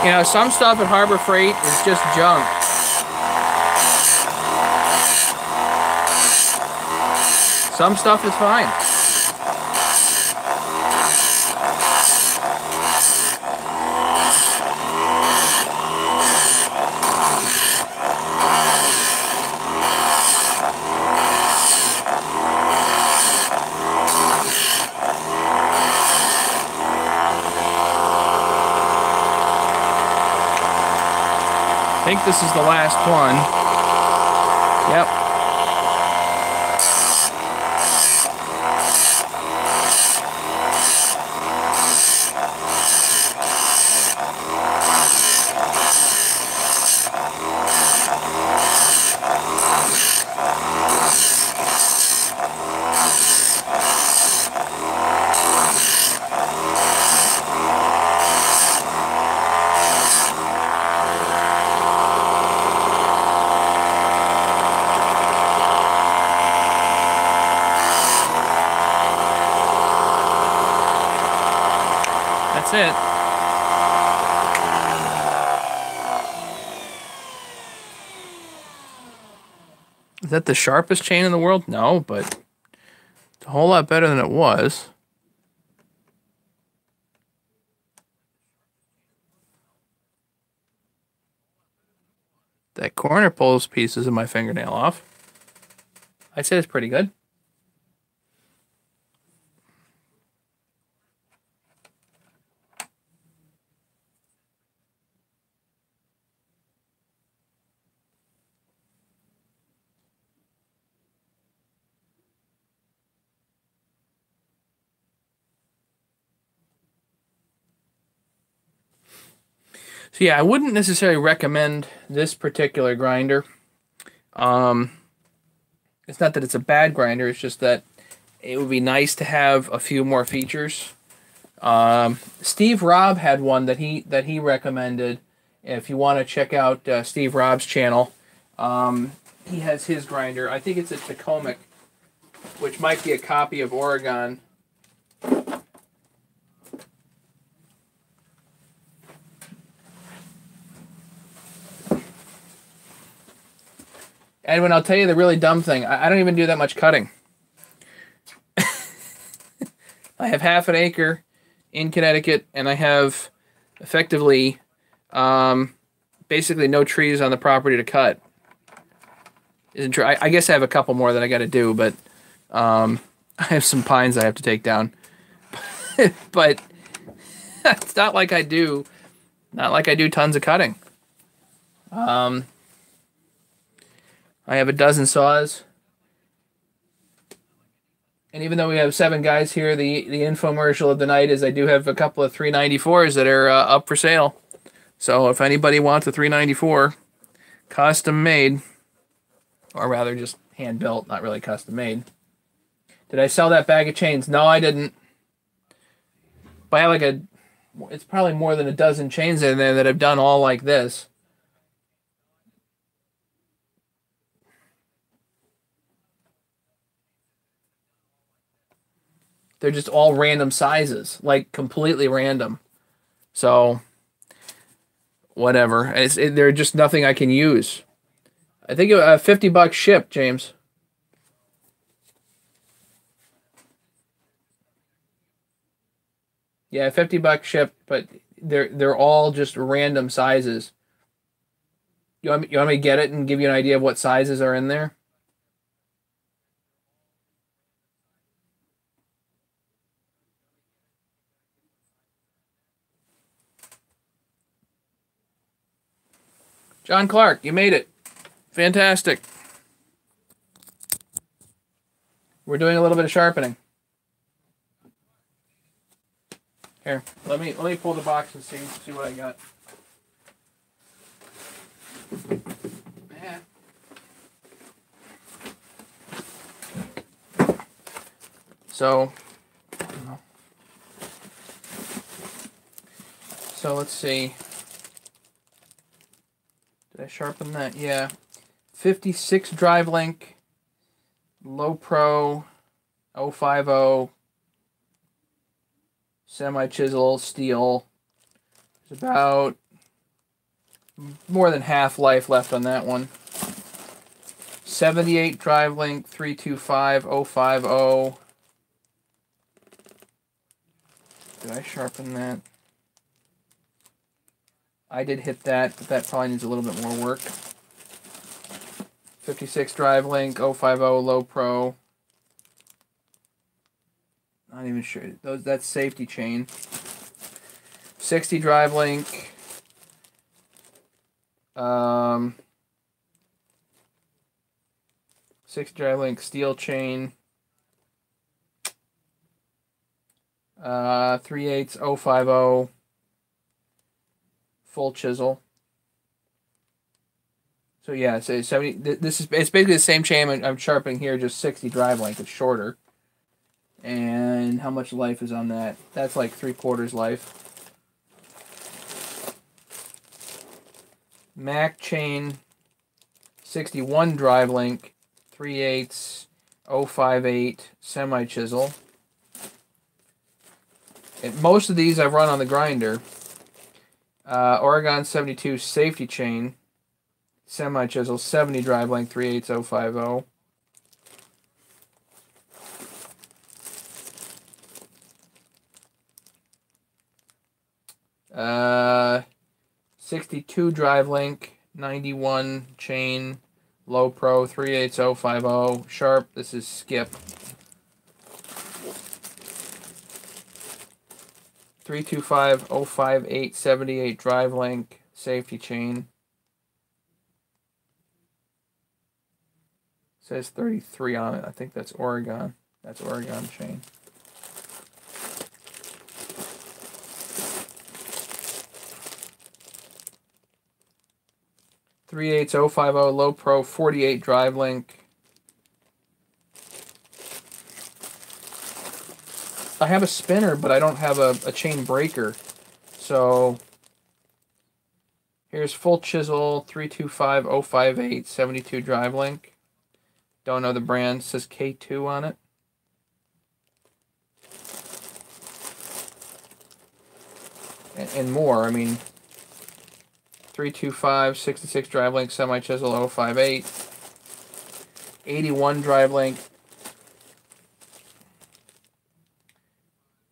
Speaker 1: You know, some stuff at Harbor Freight is just junk. Some stuff is fine. think this is the last one. Yep. That's it. Is that the sharpest chain in the world? No, but it's a whole lot better than it was. That corner pulls pieces of my fingernail off. I'd say it's pretty good. So yeah, I wouldn't necessarily recommend this particular grinder. It's not that it's a bad grinder, it's just that it would be nice to have a few more features. Steve Robb had one that he recommended. If you want to check out Steve Robb's channel, he has his grinder. I think it's a Tacoma, which might be a copy of Oregon. Edwin, I'll tell you the really dumb thing. I don't even do that much cutting. I have half an acre in Connecticut, and I have effectively basically no trees on the property to cut. Isn't true? I guess I have a couple more that I got to do, but I have some pines I have to take down. But it's not like I do tons of cutting. I have a dozen saws. And even though we have 7 guys here, the infomercial of the night is I do have a couple of 394s that are up for sale. So if anybody wants a 394, custom made, or rather just hand built, not really custom made. Did I sell that bag of chains? No, I didn't. But I have it's probably more than a dozen chains in there that I've done all like this. They're just all random sizes, like completely random. So, whatever. They're just nothing I can use. I think $50 shipped, James. Yeah, $50 shipped, but they're all just random sizes. You want me to get it and give you an idea of what sizes are in there? John Clark, you made it. Fantastic. We're doing a little bit of sharpening. Here, let me pull the box and see what I got. Yeah. So let's see. Did I sharpen that? Yeah. 56 drive link, low pro, 050, semi chisel steel. There's about more than half life left on that one. 78 drive link, 325, 050. Did I sharpen that? I did hit that, but that probably needs a little bit more work. 56 drive link, 050 low pro. Not even sure. That's safety chain. 60 drive link. Um, 6 drive link steel chain. 3/8 050 full chisel. So yeah, so 70. This is it's basically the same chain I'm sharpening here, just 60 drive length. It's shorter. And how much life is on that? That's like 3/4 life. Mac chain, 61 drive link, 3/8 058 semi chisel. And most of these I've run on the grinder. Oregon 72 safety chain, semi chisel, 70 drive length, 3/8 050. Uh, 62 drive link, 91 chain, low pro, 3/8 050 sharp. This is skip. 325 058 78 drive link, safety chain. It says 33 on it. I think that's Oregon. That's Oregon chain. .3/8 050 low pro, 48 drive link. I have a spinner, but I don't have a chain breaker. So here's full chisel, 325 058 72 drive link. Don't know the brand. It says K2 on it. And more. I mean, 325 66 drive link semi chisel 058. 81 drive link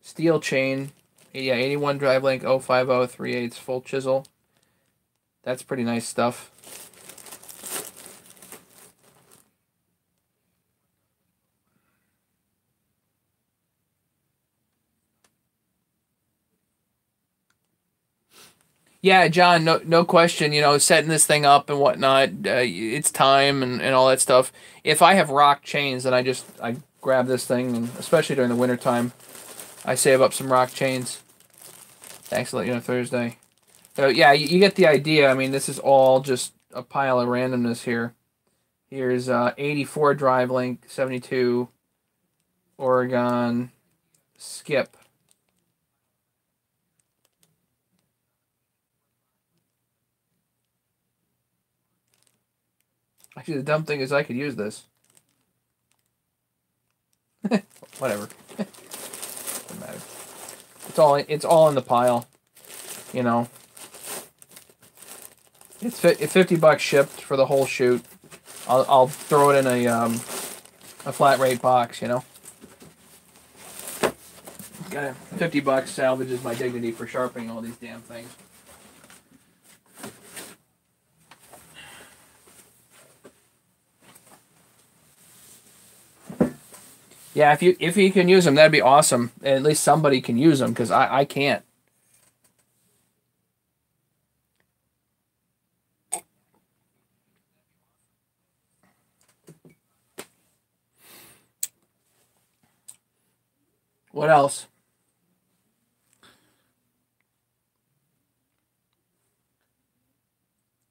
Speaker 1: steel chain. Yeah, 81 drive link 050 3/8 full chisel. That's pretty nice stuff. Yeah, John, no question. You know, setting this thing up and whatnot, it's time and all that stuff. If I have rock chains, then I grab this thing, and especially during the wintertime, I save up some rock chains. Thanks to let you know Thursday. So yeah, you get the idea. I mean, this is all just a pile of randomness here. Here's 84 drive link, 72 Oregon skip. Actually, the dumb thing is I could use this. Whatever. Doesn't matter. It's all in the pile. You know. It's $50 shipped for the whole shoot. I'll throw it in a flat rate box. You know. Got $50 salvages my dignity for sharpening all these damn things. Yeah, if you can use them, that'd be awesome. At least somebody can use them, because I can't. What else?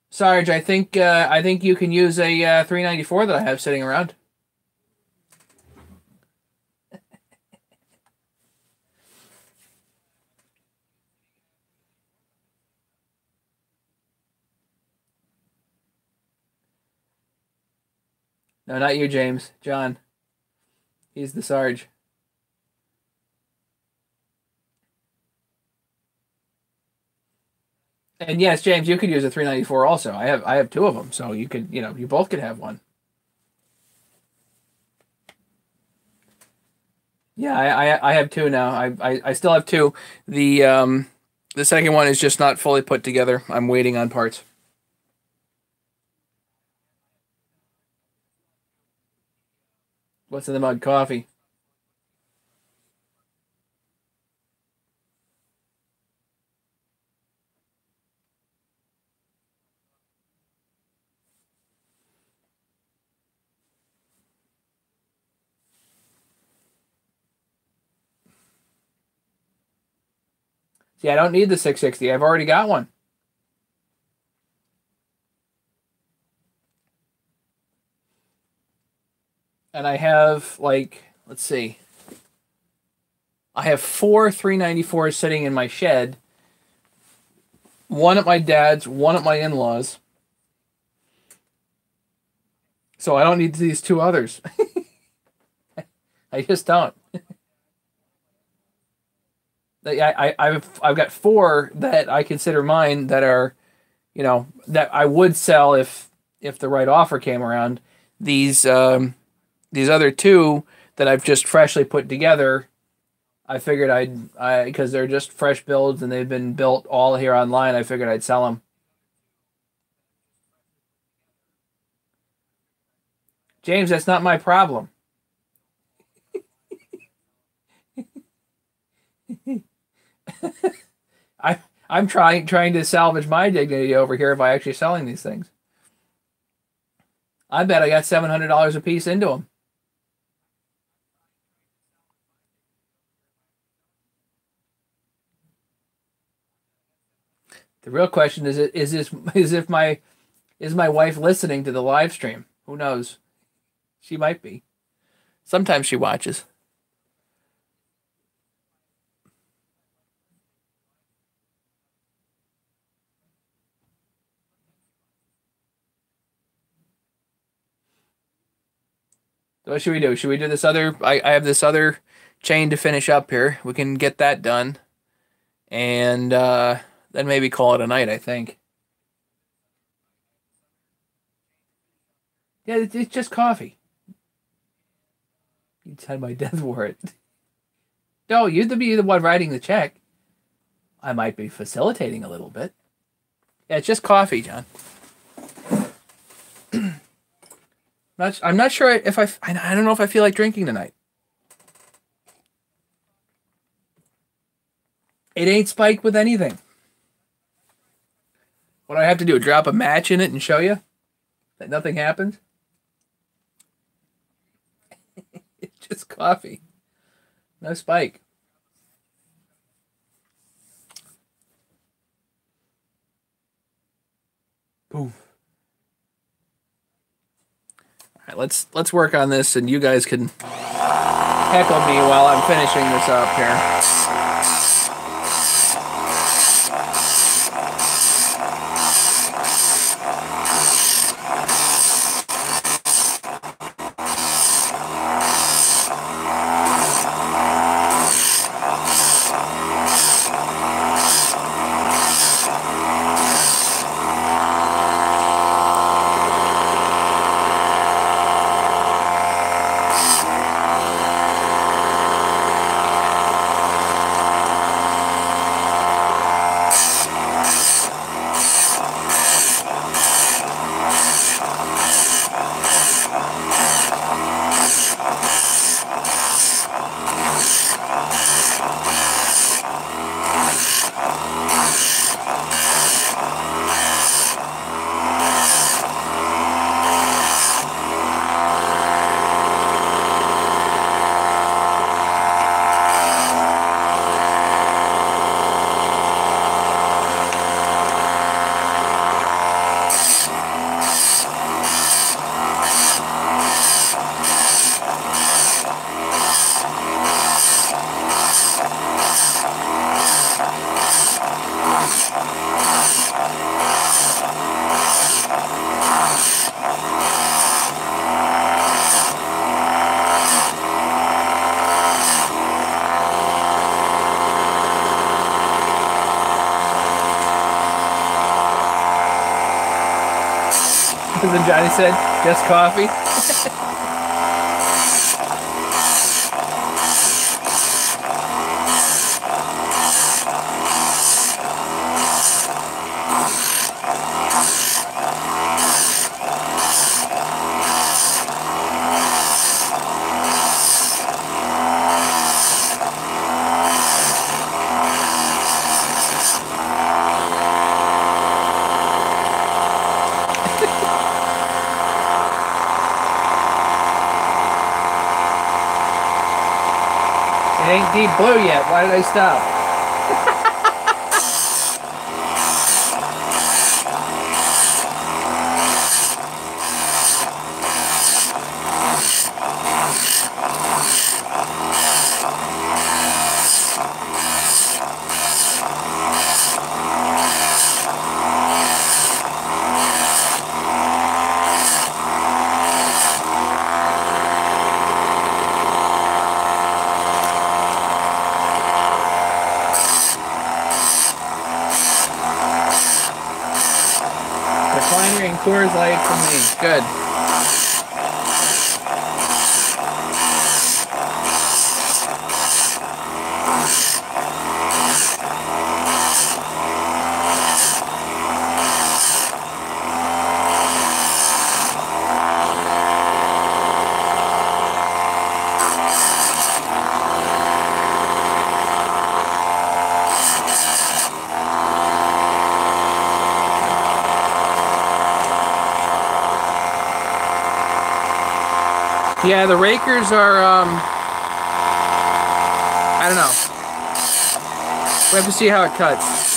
Speaker 1: Sarge, I think you can use a 394 that I have sitting around. No, not you, James. John. He's the Sarge. And yes, James, you could use a 394 also. I have two of them, so you could, you both could have one. Yeah, I have two now. I still have two. The second one is just not fully put together. I'm waiting on parts. What's in the mug? Coffee. See, I don't need the 660. I've already got one. And I have, like, let's see. I have 4 394s sitting in my shed. One at my dad's, one at my in-laws. So I don't need these 2 others. I just don't. I've got 4 that I consider mine that are, that I would sell if the right offer came around. These other 2 that I've just freshly put together, I figured because they're just fresh builds and they've been built all here online, I figured I'd sell them. James, that's not my problem. I'm trying to salvage my dignity over here by actually selling these things. I bet I got $700 a piece into them. The real question is my wife listening to the live stream? Who knows? She might be. Sometimes she watches. What should we do? Should we do this other? I have this other chain to finish up here. We can get that done. And then maybe call it a night, I think. Yeah, it's just coffee. You had my death warrant. No, you'd be the one writing the check. I might be facilitating a little bit. Yeah, it's just coffee, John. I'm not sure if I don't know if I feel like drinking tonight. It ain't spiked with anything. What do I have to do? Drop a match in it and show you that nothing happens? It's just coffee. No spike. Poof. All right, let's work on this, and you guys can heckle me while I'm finishing this up here. As Johnny said, just coffee. It ain't deep blue yet. Why did I stop? Coors Light for me. Good. Yeah, the rakers are, I don't know. We have to see how it cuts.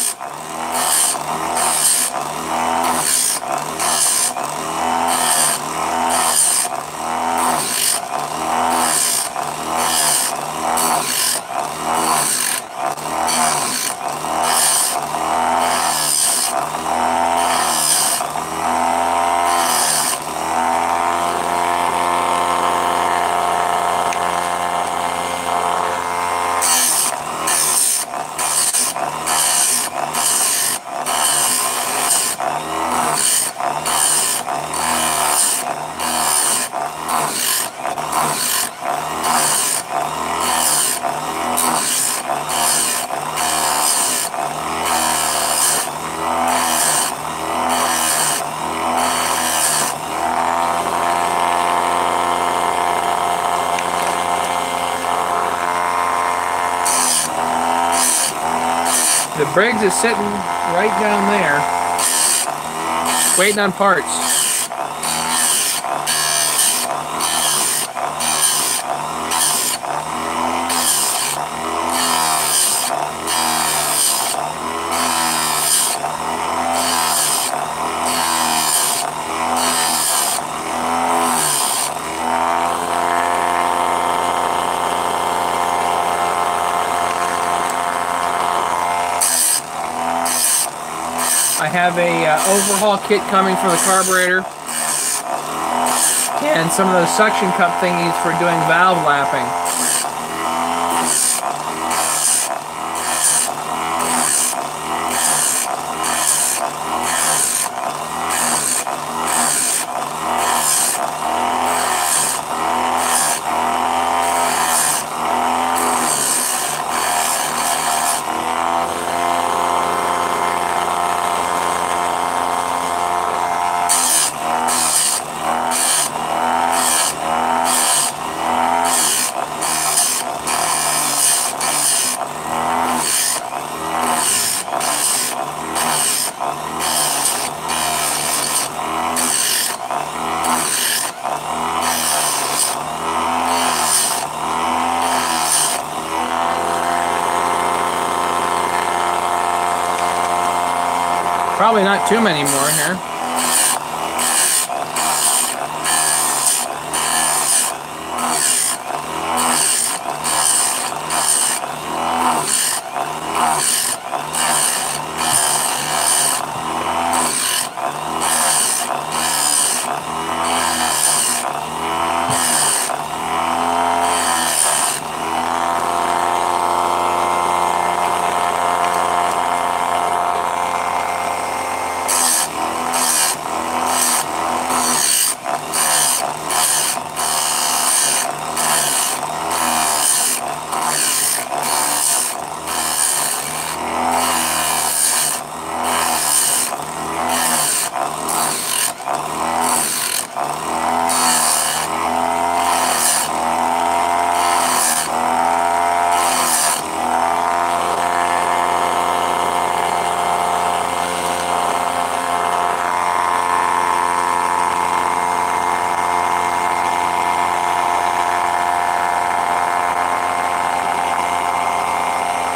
Speaker 1: The Briggs is sitting right down there, waiting on parts. I have a overhaul kit coming for the carburetor and some of those suction cup thingies for doing valve lapping. Probably not too many more here.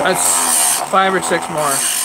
Speaker 1: That's 5 or 6 more.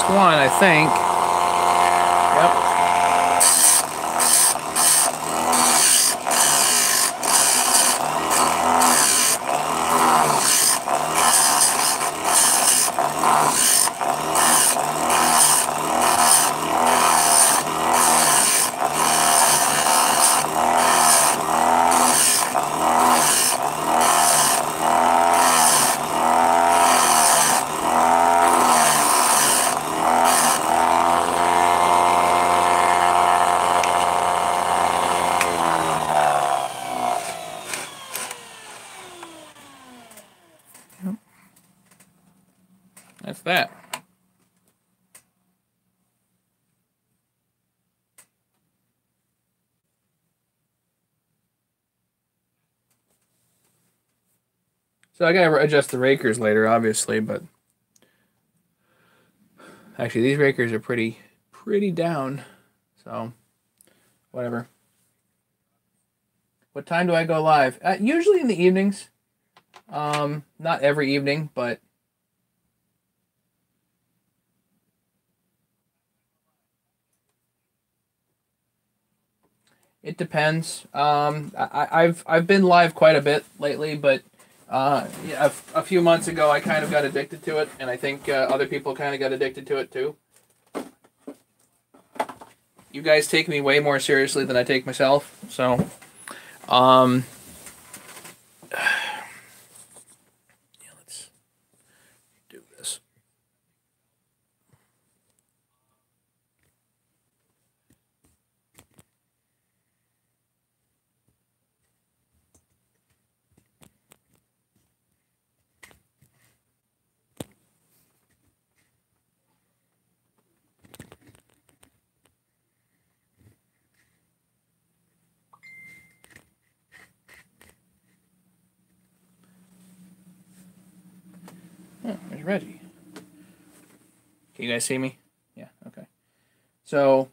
Speaker 1: last one, I think. Yep. That's that. So I gotta adjust the rakers later, obviously, but actually these rakers are pretty down. So whatever. What time do I go live? Usually in the evenings. Not every evening, but it depends. I've been live quite a bit lately, but yeah, a few months ago I kind of got addicted to it, and I think other people kind of got addicted to it too. You guys take me way more seriously than I take myself, so yeah, let's do this. Oh, there's Reggie. Can you guys see me? Yeah, okay. So,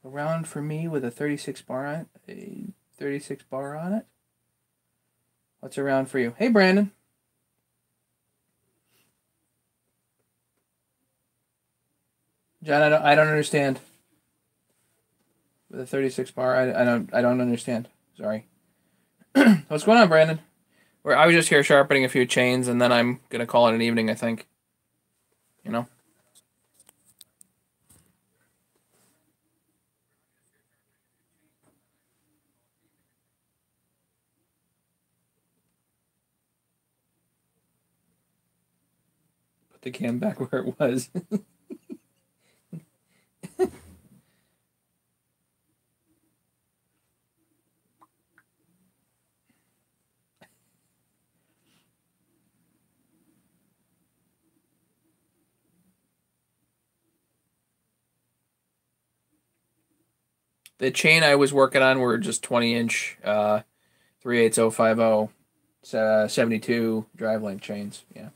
Speaker 1: a round for me with a 36 bar on it. A 36 bar on it. What's a round for you? Hey, Brandon. John, I don't understand. With a 36 bar, I don't understand. Sorry. What's going on, Brandon? I was just here sharpening a few chains, and then I'm gonna call it an evening, I think. You know? Put the cam back where it was. The chain I was working on were just 20-inch 38050 72 drive link chains. Yeah.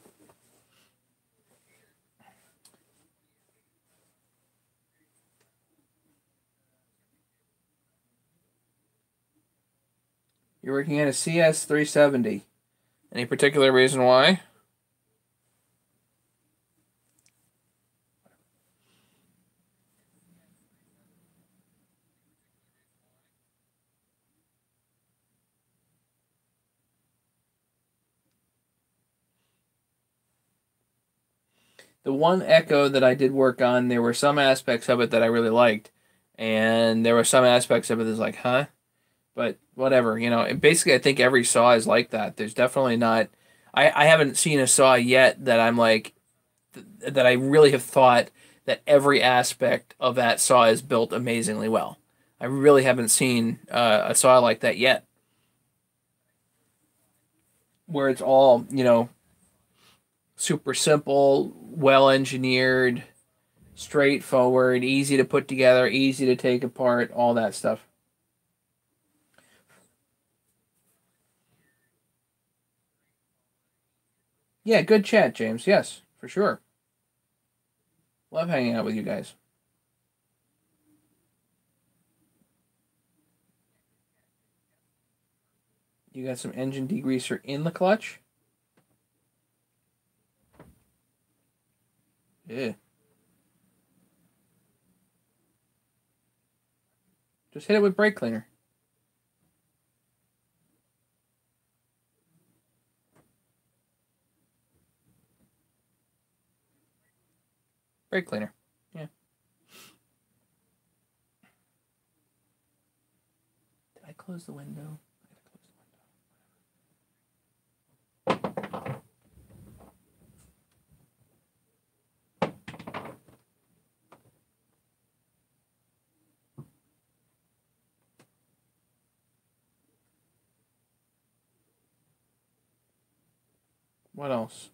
Speaker 1: You're working at a CS 370. Any particular reason why? The one Echo that I did work on, there were some aspects of it that I really liked, and there were some aspects of it that's like, huh? But whatever, you know. And basically, I think every saw is like that. There's definitely not. I haven't seen a saw yet that I'm like that I really have thought that every aspect of that saw is built amazingly well. I really haven't seen a saw like that yet, where it's all, you know, super simple, well engineered, straightforward, easy to put together, easy to take apart, all that stuff. Yeah, good chat, James. Yes, for sure. Love hanging out with you guys. You got some engine degreaser in the clutch? Yeah. Just hit it with brake cleaner. Brake cleaner. Yeah. Did I close the window? What else?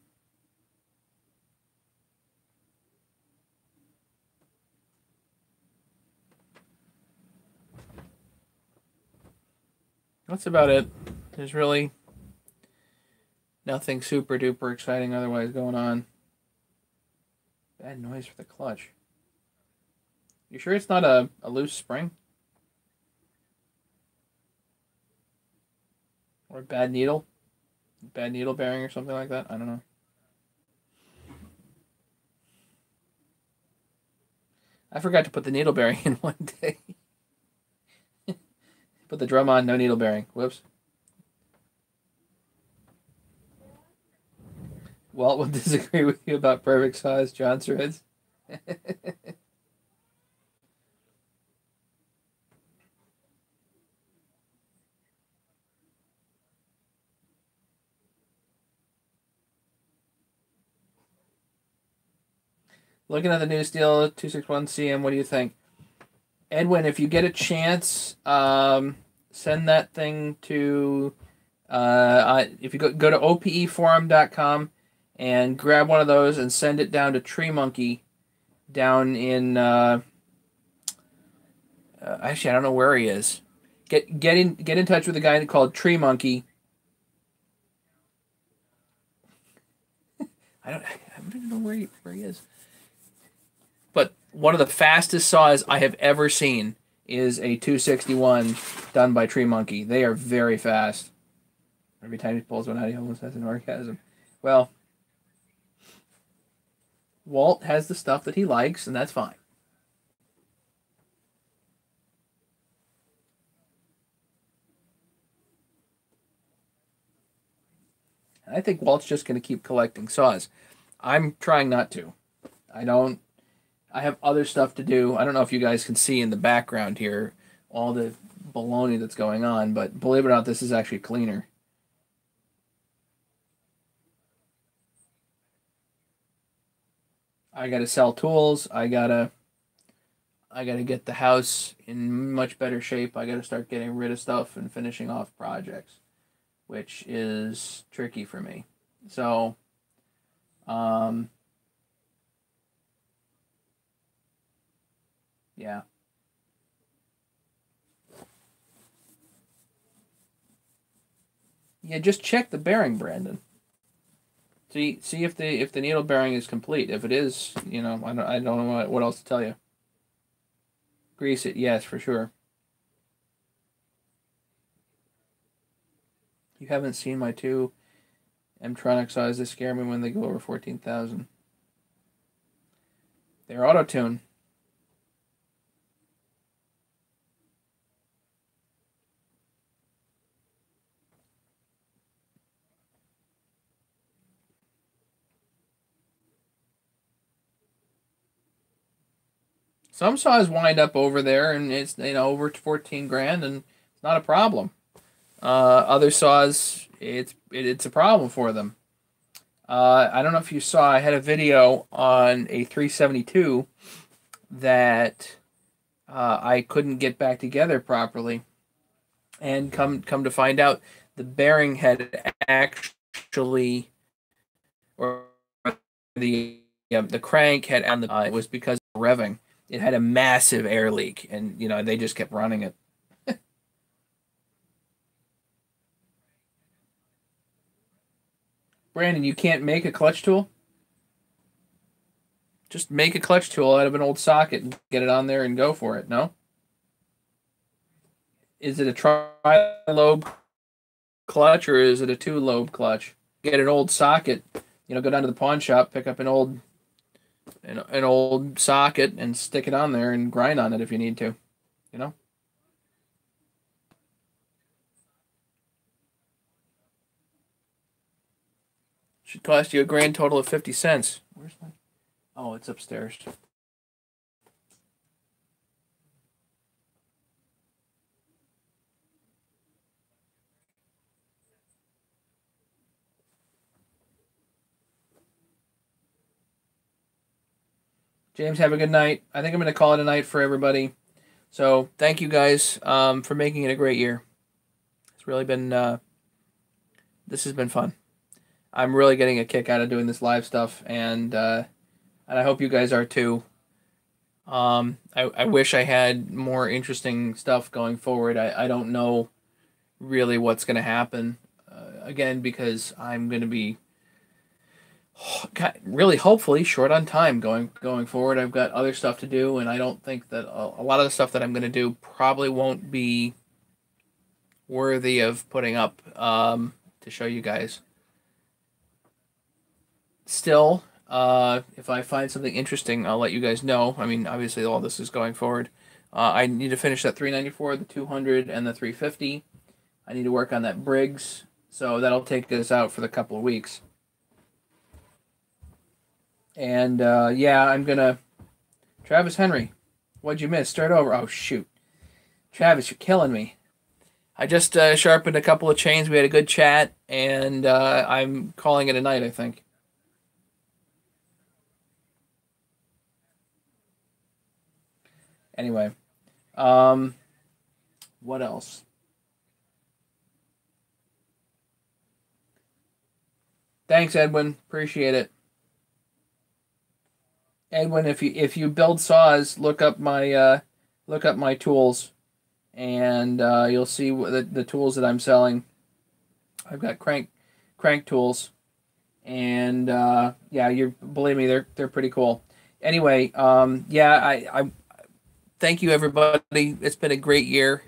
Speaker 1: That's about it. There's really nothing super duper exciting otherwise going on. Bad noise for the clutch. You sure it's not a loose spring? Or a bad needle? Bad needle bearing or something like that? I don't know. I forgot to put the needle bearing in one day. Put the drum on, no needle bearing. Whoops. Walt will disagree with you about perfect size John threads. Looking at the new Steel 261CM, what do you think? Edwin, if you get a chance, send that thing to, if you go to opeforum.com and grab one of those and send it down to Tree Monkey down in, actually, I don't know where he is. Get in touch with a guy called Tree Monkey. I don't even know where he is. But one of the fastest saws I have ever seen is a 261 done by Tree Monkey. They are very fast. Every time he pulls one out, he almost has an orgasm. Well, Walt has the stuff that he likes, and that's fine. I think Walt's just going to keep collecting saws. I'm trying not to. I have other stuff to do. I don't know if you guys can see in the background here all the baloney that's going on, but believe it or not, this is actually cleaner. I got to sell tools. I gotta get the house in much better shape. I got to start getting rid of stuff and finishing off projects, which is tricky for me. So, yeah. Yeah, just check the bearing, Brandon. See if the needle bearing is complete. If it is, I don't know what else to tell you. Grease it, yes, for sure. You haven't seen my two M-Tronic saws. They scare me when they go over 14,000. They're auto-tune. Some saws wind up over there, and it's over 14 grand, and it's not a problem. Other saws, it's a problem for them. I don't know if you saw. I had a video on a 372 that I couldn't get back together properly, and come to find out, the bearing had actually, or the crank had on the. It was because of revving. It had a massive air leak, and they just kept running it. Brandon, you can't make a clutch tool? Just make a clutch tool out of an old socket and get it on there and go for it, no? Is it a tri-lobe clutch or is it a two-lobe clutch? Get an old socket, go down to the pawn shop, pick up an old an old socket and stick it on there and grind on it if you need to. You know? Should cost you a grand total of 50 cents. Where's my... Oh, it's upstairs. James, have a good night. I think I'm going to call it a night for everybody. So thank you guys for making it a great year. It's really been, this has been fun. I'm really getting a kick out of doing this live stuff, and I hope you guys are too. I wish I had more interesting stuff going forward. I don't know really what's going to happen, again, because I'm going to be really hopefully short on time going forward. I've got other stuff to do, and I don't think that a lot of the stuff that I'm going to do probably won't be worthy of putting up to show you guys. Still, if I find something interesting, I'll let you guys know. I mean, obviously all this is going forward. I need to finish that 394, the 200, and the 350. I need to work on that Briggs, so that'll take us out for the couple of weeks. And yeah, I'm gonna... Travis Henry, what'd you miss? Start over. Oh, shoot. Travis, you're killing me. I just sharpened a couple of chains. We had a good chat, and I'm calling it a night, I think. Anyway, what else? Thanks, Edwin. Appreciate it. Edwin, if you build saws, look up my tools, and you'll see the tools that I'm selling. I've got crank tools, and yeah, you believe me, they're pretty cool. Anyway, yeah, I thank you everybody. It's been a great year.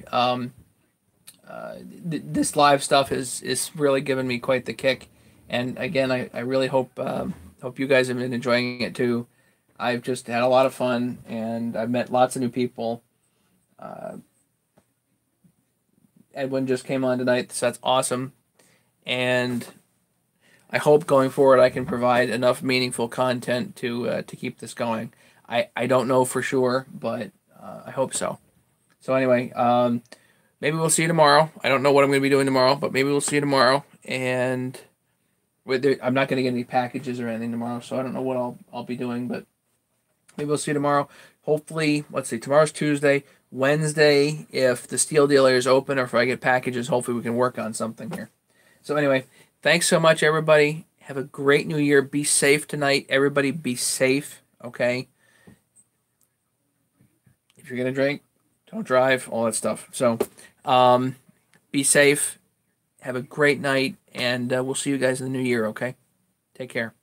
Speaker 1: This live stuff is really giving me quite the kick, and again, I really hope you guys have been enjoying it too. I've just had a lot of fun, and I've met lots of new people. Edwin just came on tonight, so that's awesome. And I hope going forward I can provide enough meaningful content to keep this going. I don't know for sure, but I hope so. So anyway, maybe we'll see you tomorrow. I don't know what I'm going to be doing tomorrow, but maybe we'll see you tomorrow. And I'm not going to get any packages or anything tomorrow, so I don't know what I'll be doing, but maybe we'll see you tomorrow. Hopefully, let's see, tomorrow's Tuesday. Wednesday, if the steel dealer is open or if I get packages, hopefully we can work on something here. So anyway, thanks so much, everybody. Have a great new year. Be safe tonight. Everybody be safe, okay? If you're going to drink, don't drive, all that stuff. So be safe. Have a great night, and we'll see you guys in the new year, okay? Take care.